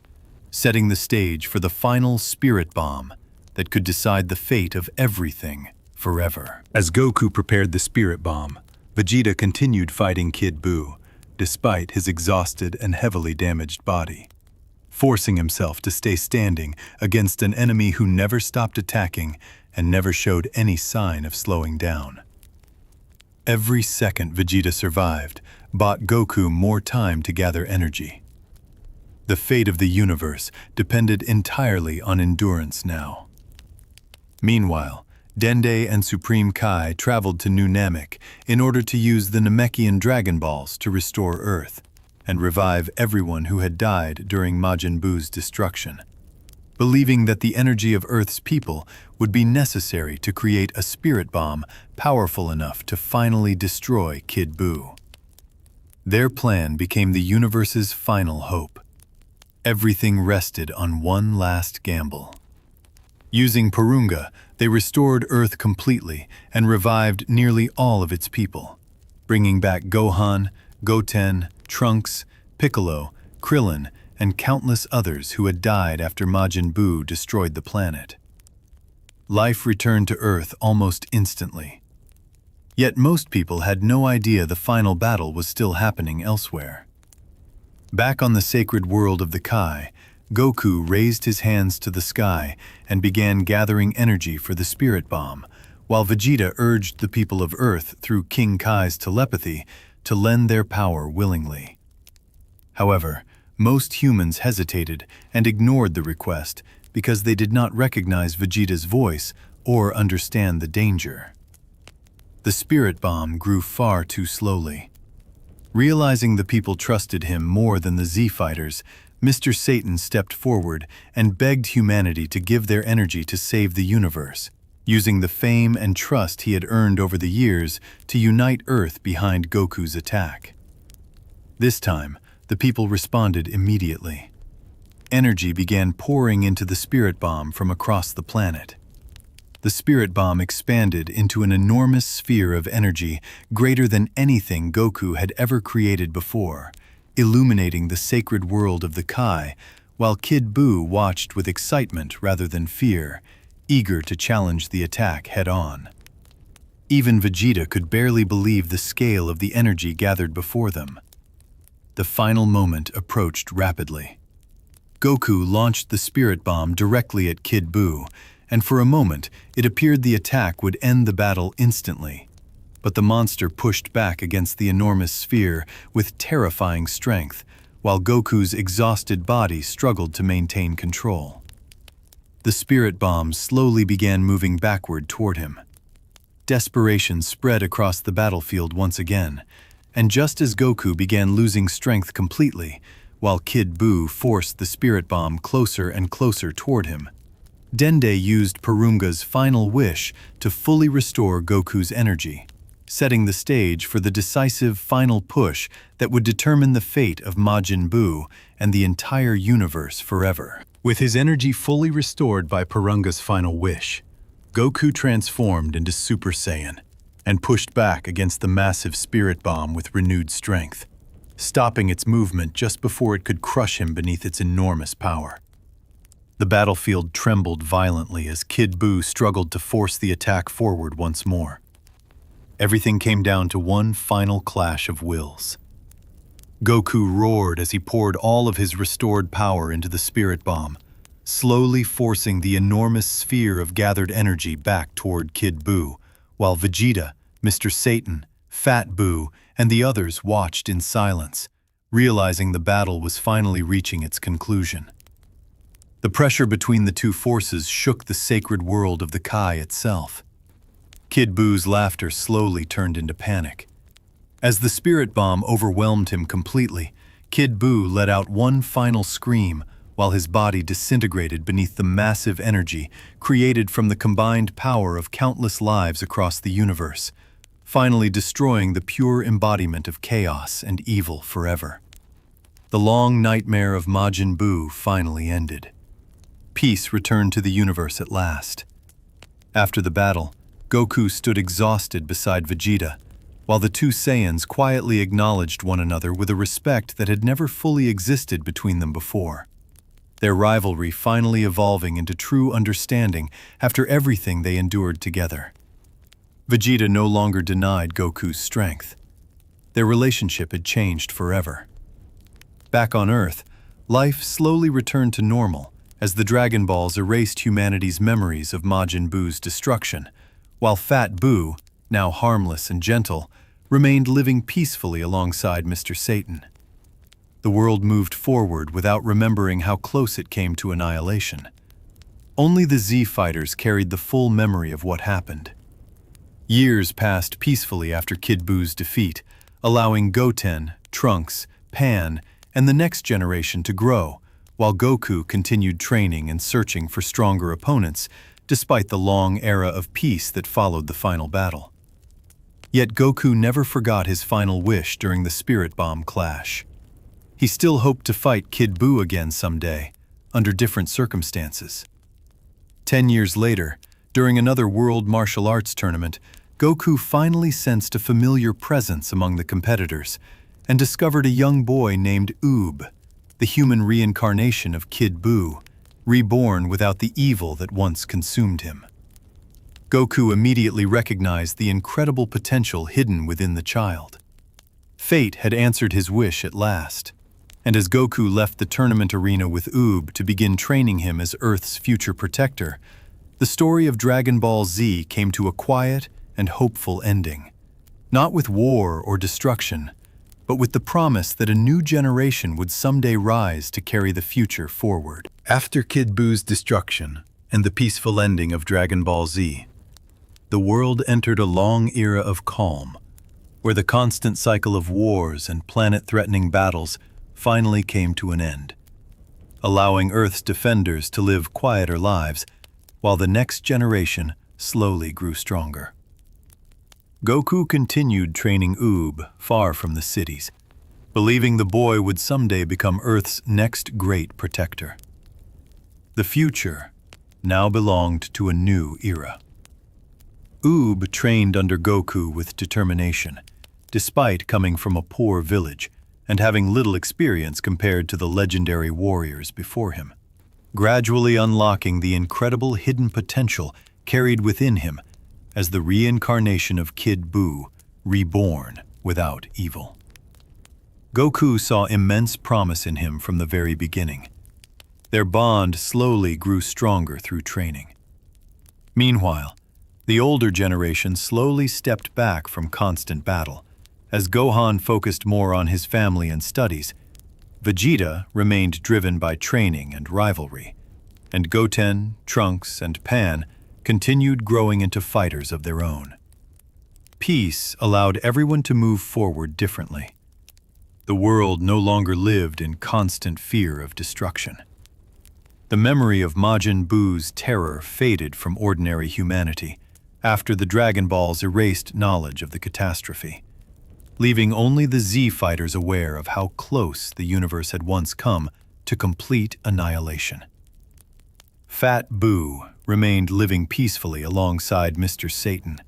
setting the stage for the final spirit bomb that could decide the fate of everything forever. As Goku prepared the spirit bomb, Vegeta continued fighting Kid Buu, despite his exhausted and heavily damaged body, forcing himself to stay standing against an enemy who never stopped attacking and never showed any sign of slowing down. Every second Vegeta survived bought Goku more time to gather energy. The fate of the universe depended entirely on endurance now. Meanwhile, Dende and Supreme Kai traveled to New Namek in order to use the Namekian Dragon Balls to restore Earth and revive everyone who had died during Majin Buu's destruction, believing that the energy of Earth's people would be necessary to create a spirit bomb powerful enough to finally destroy Kid Buu. Their plan became the universe's final hope. Everything rested on one last gamble. Using Purunga, they restored Earth completely and revived nearly all of its people, bringing back Gohan, Goten, Trunks, Piccolo, Krillin, and countless others who had died after Majin Buu destroyed the planet. Life returned to Earth almost instantly. Yet most people had no idea the final battle was still happening elsewhere. Back on the sacred world of the Kai, Goku raised his hands to the sky and began gathering energy for the spirit bomb, while Vegeta urged the people of Earth through King Kai's telepathy to lend their power willingly. However, most humans hesitated and ignored the request because they did not recognize Vegeta's voice or understand the danger. The spirit bomb grew far too slowly. Realizing the people trusted him more than the Z-Fighters, Mr. Satan stepped forward and begged humanity to give their energy to save the universe, using the fame and trust he had earned over the years to unite Earth behind Goku's attack. This time, the people responded immediately. Energy began pouring into the spirit bomb from across the planet. The spirit bomb expanded into an enormous sphere of energy greater than anything Goku had ever created before, illuminating the sacred world of the Kai, while Kid Buu watched with excitement rather than fear, eager to challenge the attack head-on. Even Vegeta could barely believe the scale of the energy gathered before them. The final moment approached rapidly. Goku launched the spirit bomb directly at Kid Buu, and for a moment it appeared the attack would end the battle instantly. But the monster pushed back against the enormous sphere with terrifying strength, while Goku's exhausted body struggled to maintain control. The spirit bomb slowly began moving backward toward him. Desperation spread across the battlefield once again, and just as Goku began losing strength completely, while Kid Buu forced the spirit bomb closer and closer toward him, Dende used Purunga's final wish to fully restore Goku's energy, setting the stage for the decisive final push that would determine the fate of Majin Buu and the entire universe forever. With his energy fully restored by Purunga's final wish, Goku transformed into Super Saiyan and pushed back against the massive spirit bomb with renewed strength, stopping its movement just before it could crush him beneath its enormous power. The battlefield trembled violently as Kid Buu struggled to force the attack forward once more. Everything came down to one final clash of wills. Goku roared as he poured all of his restored power into the spirit bomb, slowly forcing the enormous sphere of gathered energy back toward Kid Buu, while Vegeta, Mr. Satan, Fat Buu, and the others watched in silence, realizing the battle was finally reaching its conclusion. The pressure between the two forces shook the sacred world of the Kai itself. Kid Buu's laughter slowly turned into panic. As the spirit bomb overwhelmed him completely, Kid Buu let out one final scream while his body disintegrated beneath the massive energy created from the combined power of countless lives across the universe, finally destroying the pure embodiment of chaos and evil forever. The long nightmare of Majin Buu finally ended. Peace returned to the universe at last. After the battle, Goku stood exhausted beside Vegeta, while the two Saiyans quietly acknowledged one another with a respect that had never fully existed between them before. Their rivalry finally evolving into true understanding after everything they endured together. Vegeta no longer denied Goku's strength. Their relationship had changed forever. Back on Earth, life slowly returned to normal as the Dragon Balls erased humanity's memories of Majin Buu's destruction, while Fat Buu, now harmless and gentle, remained living peacefully alongside Mr. Satan. The world moved forward without remembering how close it came to annihilation. Only the Z fighters carried the full memory of what happened. Years passed peacefully after Kid Buu's defeat, allowing Goten, Trunks, Pan, and the next generation to grow, while Goku continued training and searching for stronger opponents, despite the long era of peace that followed the final battle. Yet Goku never forgot his final wish during the Spirit Bomb clash. He still hoped to fight Kid Buu again someday, under different circumstances. 10 years later, during another World Martial Arts tournament, Goku finally sensed a familiar presence among the competitors and discovered a young boy named Oob, the human reincarnation of Kid Buu, reborn without the evil that once consumed him. Goku immediately recognized the incredible potential hidden within the child. Fate had answered his wish at last, and as Goku left the tournament arena with Oob to begin training him as Earth's future protector, the story of Dragon Ball Z came to a quiet and hopeful ending, not with war or destruction, but with the promise that a new generation would someday rise to carry the future forward. After Kid Buu's destruction and the peaceful ending of Dragon Ball Z, the world entered a long era of calm, where the constant cycle of wars and planet-threatening battles finally came to an end, allowing Earth's defenders to live quieter lives while the next generation slowly grew stronger. Goku continued training Oob far from the cities, believing the boy would someday become Earth's next great protector. The future now belonged to a new era. Oob trained under Goku with determination, despite coming from a poor village and having little experience compared to the legendary warriors before him, gradually unlocking the incredible hidden potential carried within him as the reincarnation of Kid Buu, reborn without evil. Goku saw immense promise in him from the very beginning. Their bond slowly grew stronger through training. Meanwhile, the older generation slowly stepped back from constant battle. As Gohan focused more on his family and studies, Vegeta remained driven by training and rivalry, and Goten, Trunks, and Pan continued growing into fighters of their own. Peace allowed everyone to move forward differently. The world no longer lived in constant fear of destruction. The memory of Majin Buu's terror faded from ordinary humanity after the Dragon Balls erased knowledge of the catastrophe, leaving only the Z fighters aware of how close the universe had once come to complete annihilation. Fat Buu remained living peacefully alongside Mr. Satan,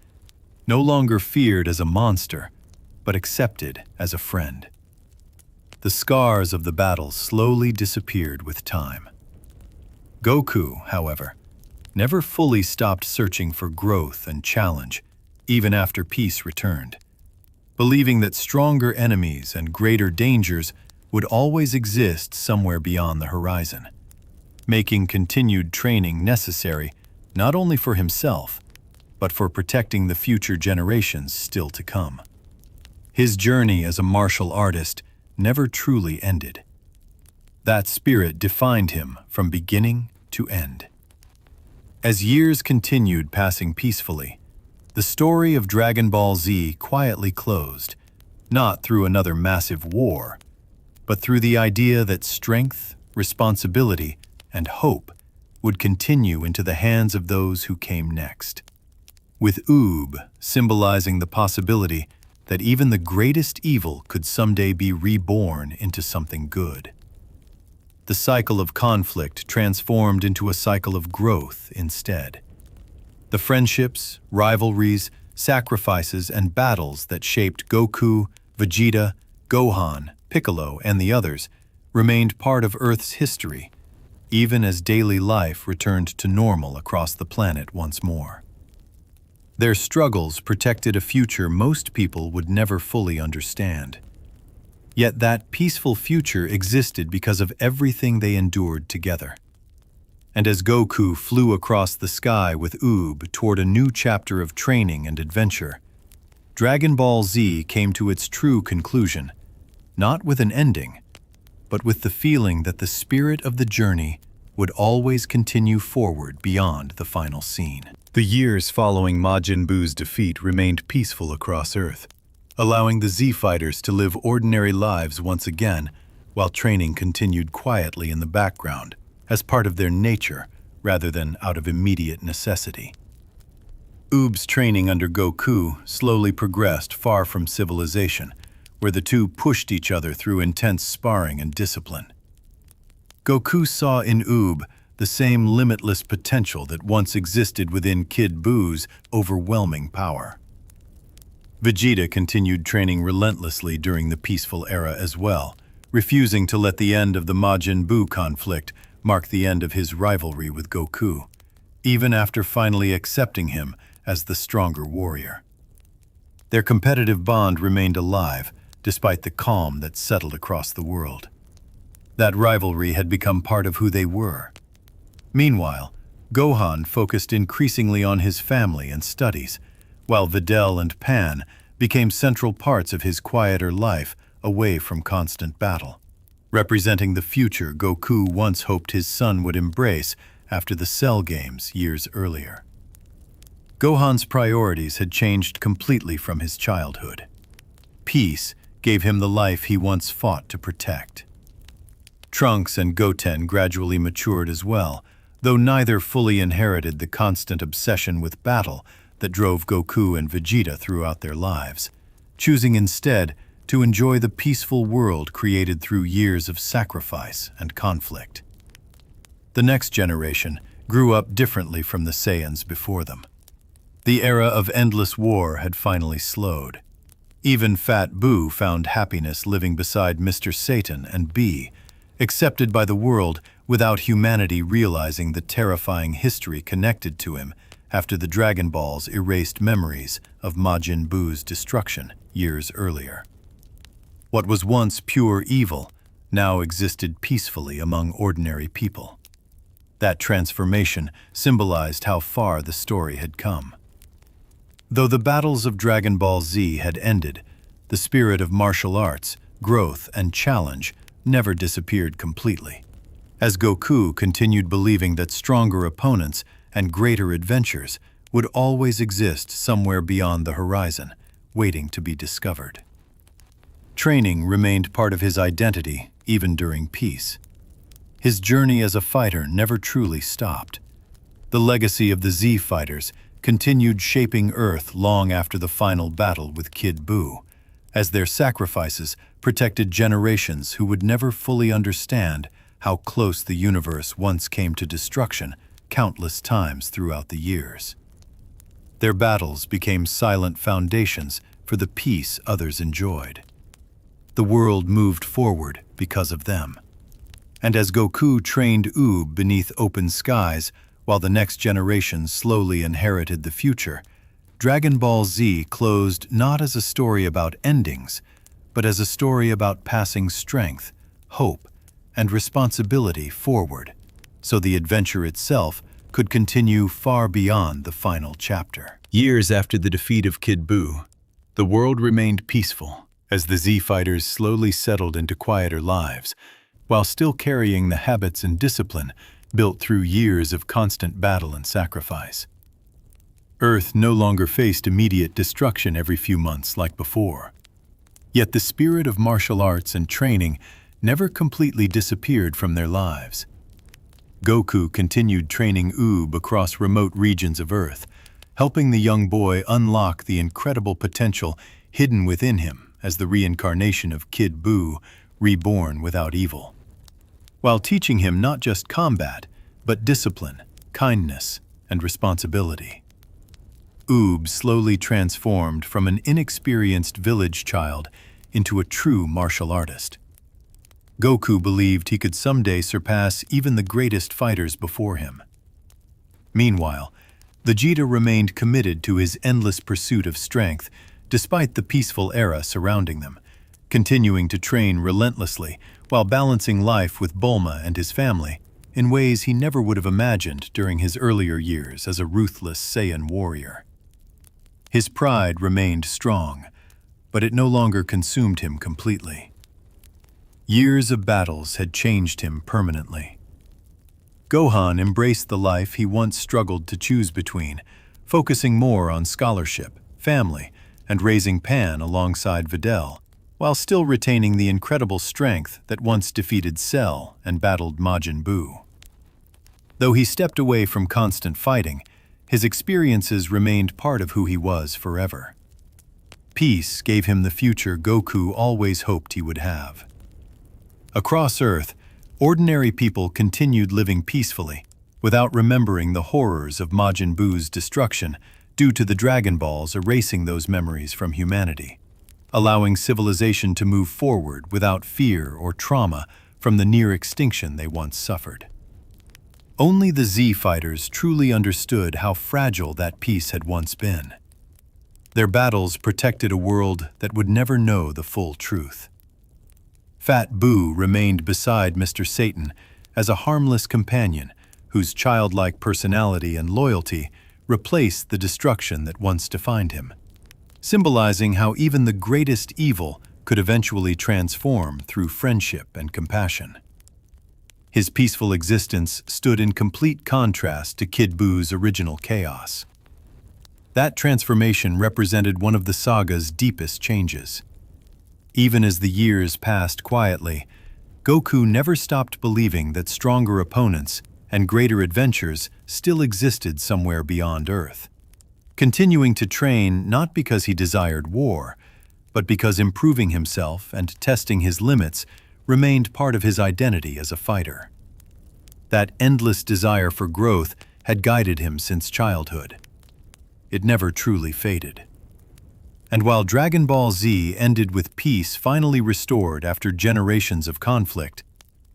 no longer feared as a monster, but accepted as a friend. The scars of the battle slowly disappeared with time. Goku, however, never fully stopped searching for growth and challenge, even after peace returned, believing that stronger enemies and greater dangers would always exist somewhere beyond the horizon, making continued training necessary not only for himself, but for protecting the future generations still to come. His journey as a martial artist never truly ended. That spirit defined him from beginning to end. As years continued passing peacefully, the story of Dragon Ball Z quietly closed, not through another massive war, but through the idea that strength, responsibility, and hope would continue into the hands of those who came next. With Oob symbolizing the possibility that even the greatest evil could someday be reborn into something good. The cycle of conflict transformed into a cycle of growth instead. The friendships, rivalries, sacrifices, and battles that shaped Goku, Vegeta, Gohan, Piccolo, and the others remained part of Earth's history, even as daily life returned to normal across the planet once more. Their struggles protected a future most people would never fully understand. Yet that peaceful future existed because of everything they endured together. And as Goku flew across the sky with Oob toward a new chapter of training and adventure, Dragon Ball Z came to its true conclusion, not with an ending, but with the feeling that the spirit of the journey would always continue forward beyond the final scene. The years following Majin Buu's defeat remained peaceful across Earth, allowing the Z fighters to live ordinary lives once again, while training continued quietly in the background, as part of their nature rather than out of immediate necessity. Oob's training under Goku slowly progressed far from civilization, where the two pushed each other through intense sparring and discipline. Goku saw in Oob the same limitless potential that once existed within Kid Buu's overwhelming power. Vegeta continued training relentlessly during the peaceful era as well, refusing to let the end of the Majin Buu conflict mark the end of his rivalry with Goku, even after finally accepting him as the stronger warrior. Their competitive bond remained alive, despite the calm that settled across the world. That rivalry had become part of who they were. Meanwhile, Gohan focused increasingly on his family and studies, while Videl and Pan became central parts of his quieter life away from constant battle, representing the future Goku once hoped his son would embrace after the Cell Games years earlier. Gohan's priorities had changed completely from his childhood. Peace gave him the life he once fought to protect. Trunks and Goten gradually matured as well, though neither fully inherited the constant obsession with battle that drove Goku and Vegeta throughout their lives, choosing instead to enjoy the peaceful world created through years of sacrifice and conflict. The next generation grew up differently from the Saiyans before them. The era of endless war had finally slowed. Even Fat Buu found happiness living beside Mr. Satan and B, accepted by the world without humanity realizing the terrifying history connected to him after the Dragon Balls erased memories of Majin Buu's destruction years earlier. What was once pure evil now existed peacefully among ordinary people. That transformation symbolized how far the story had come. Though the battles of Dragon Ball Z had ended, the spirit of martial arts, growth, and challenge never disappeared completely, as Goku continued believing that stronger opponents and greater adventures would always exist somewhere beyond the horizon, waiting to be discovered. Training remained part of his identity even during peace. His journey as a fighter never truly stopped. The legacy of the Z fighters continued shaping Earth long after the final battle with Kid Buu, as their sacrifices protected generations who would never fully understand how close the universe once came to destruction countless times throughout the years. Their battles became silent foundations for the peace others enjoyed. The world moved forward because of them. And as Goku trained Oob beneath open skies while the next generation slowly inherited the future, Dragon Ball Z closed not as a story about endings, but as a story about passing strength, hope, and responsibility forward, so the adventure itself could continue far beyond the final chapter. Years after the defeat of Kid Buu, the world remained peaceful as the Z-Fighters slowly settled into quieter lives, while still carrying the habits and discipline built through years of constant battle and sacrifice. Earth no longer faced immediate destruction every few months like before. Yet the spirit of martial arts and training never completely disappeared from their lives. Goku continued training Oob across remote regions of Earth, helping the young boy unlock the incredible potential hidden within him as the reincarnation of Kid Buu, reborn without evil. While teaching him not just combat, but discipline, kindness, and responsibility. Oob slowly transformed from an inexperienced village child into a true martial artist. Goku believed he could someday surpass even the greatest fighters before him. Meanwhile, Vegeta remained committed to his endless pursuit of strength despite the peaceful era surrounding them, continuing to train relentlessly while balancing life with Bulma and his family in ways he never would have imagined during his earlier years as a ruthless Saiyan warrior. His pride remained strong, but it no longer consumed him completely. Years of battles had changed him permanently. Gohan embraced the life he once struggled to choose between, focusing more on scholarship, family, and raising Pan alongside Videl, while still retaining the incredible strength that once defeated Cell and battled Majin Buu. Though he stepped away from constant fighting, his experiences remained part of who he was forever. Peace gave him the future Goku always hoped he would have. Across Earth, ordinary people continued living peacefully, without remembering the horrors of Majin Buu's destruction due to the Dragon Balls erasing those memories from humanity, allowing civilization to move forward without fear or trauma from the near extinction they once suffered. Only the Z-Fighters truly understood how fragile that peace had once been. Their battles protected a world that would never know the full truth. Fat Buu remained beside Mr. Satan as a harmless companion whose childlike personality and loyalty replaced the destruction that once defined him, symbolizing how even the greatest evil could eventually transform through friendship and compassion. His peaceful existence stood in complete contrast to Kid Buu's original chaos. That transformation represented one of the saga's deepest changes. Even as the years passed quietly, Goku never stopped believing that stronger opponents and greater adventures still existed somewhere beyond Earth, continuing to train not because he desired war, but because improving himself and testing his limits remained part of his identity as a fighter. That endless desire for growth had guided him since childhood. It never truly faded. And while Dragon Ball Z ended with peace finally restored after generations of conflict,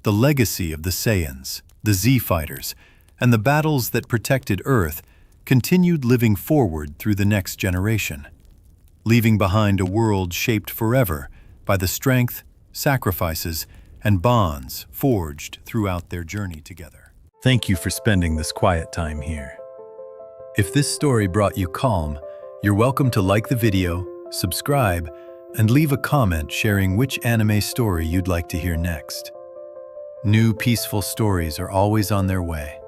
the legacy of the Saiyans, the Z-Fighters, and the battles that protected Earth continued living forward through the next generation, leaving behind a world shaped forever by the strength, sacrifices, and bonds forged throughout their journey together. Thank you for spending this quiet time here. If this story brought you calm, you're welcome to like the video, subscribe, and leave a comment sharing which anime story you'd like to hear next. New peaceful stories are always on their way.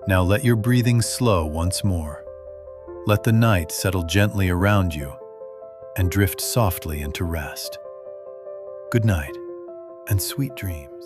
Now let your breathing slow once more. Let the night settle gently around you and drift softly into rest. Good night and sweet dreams.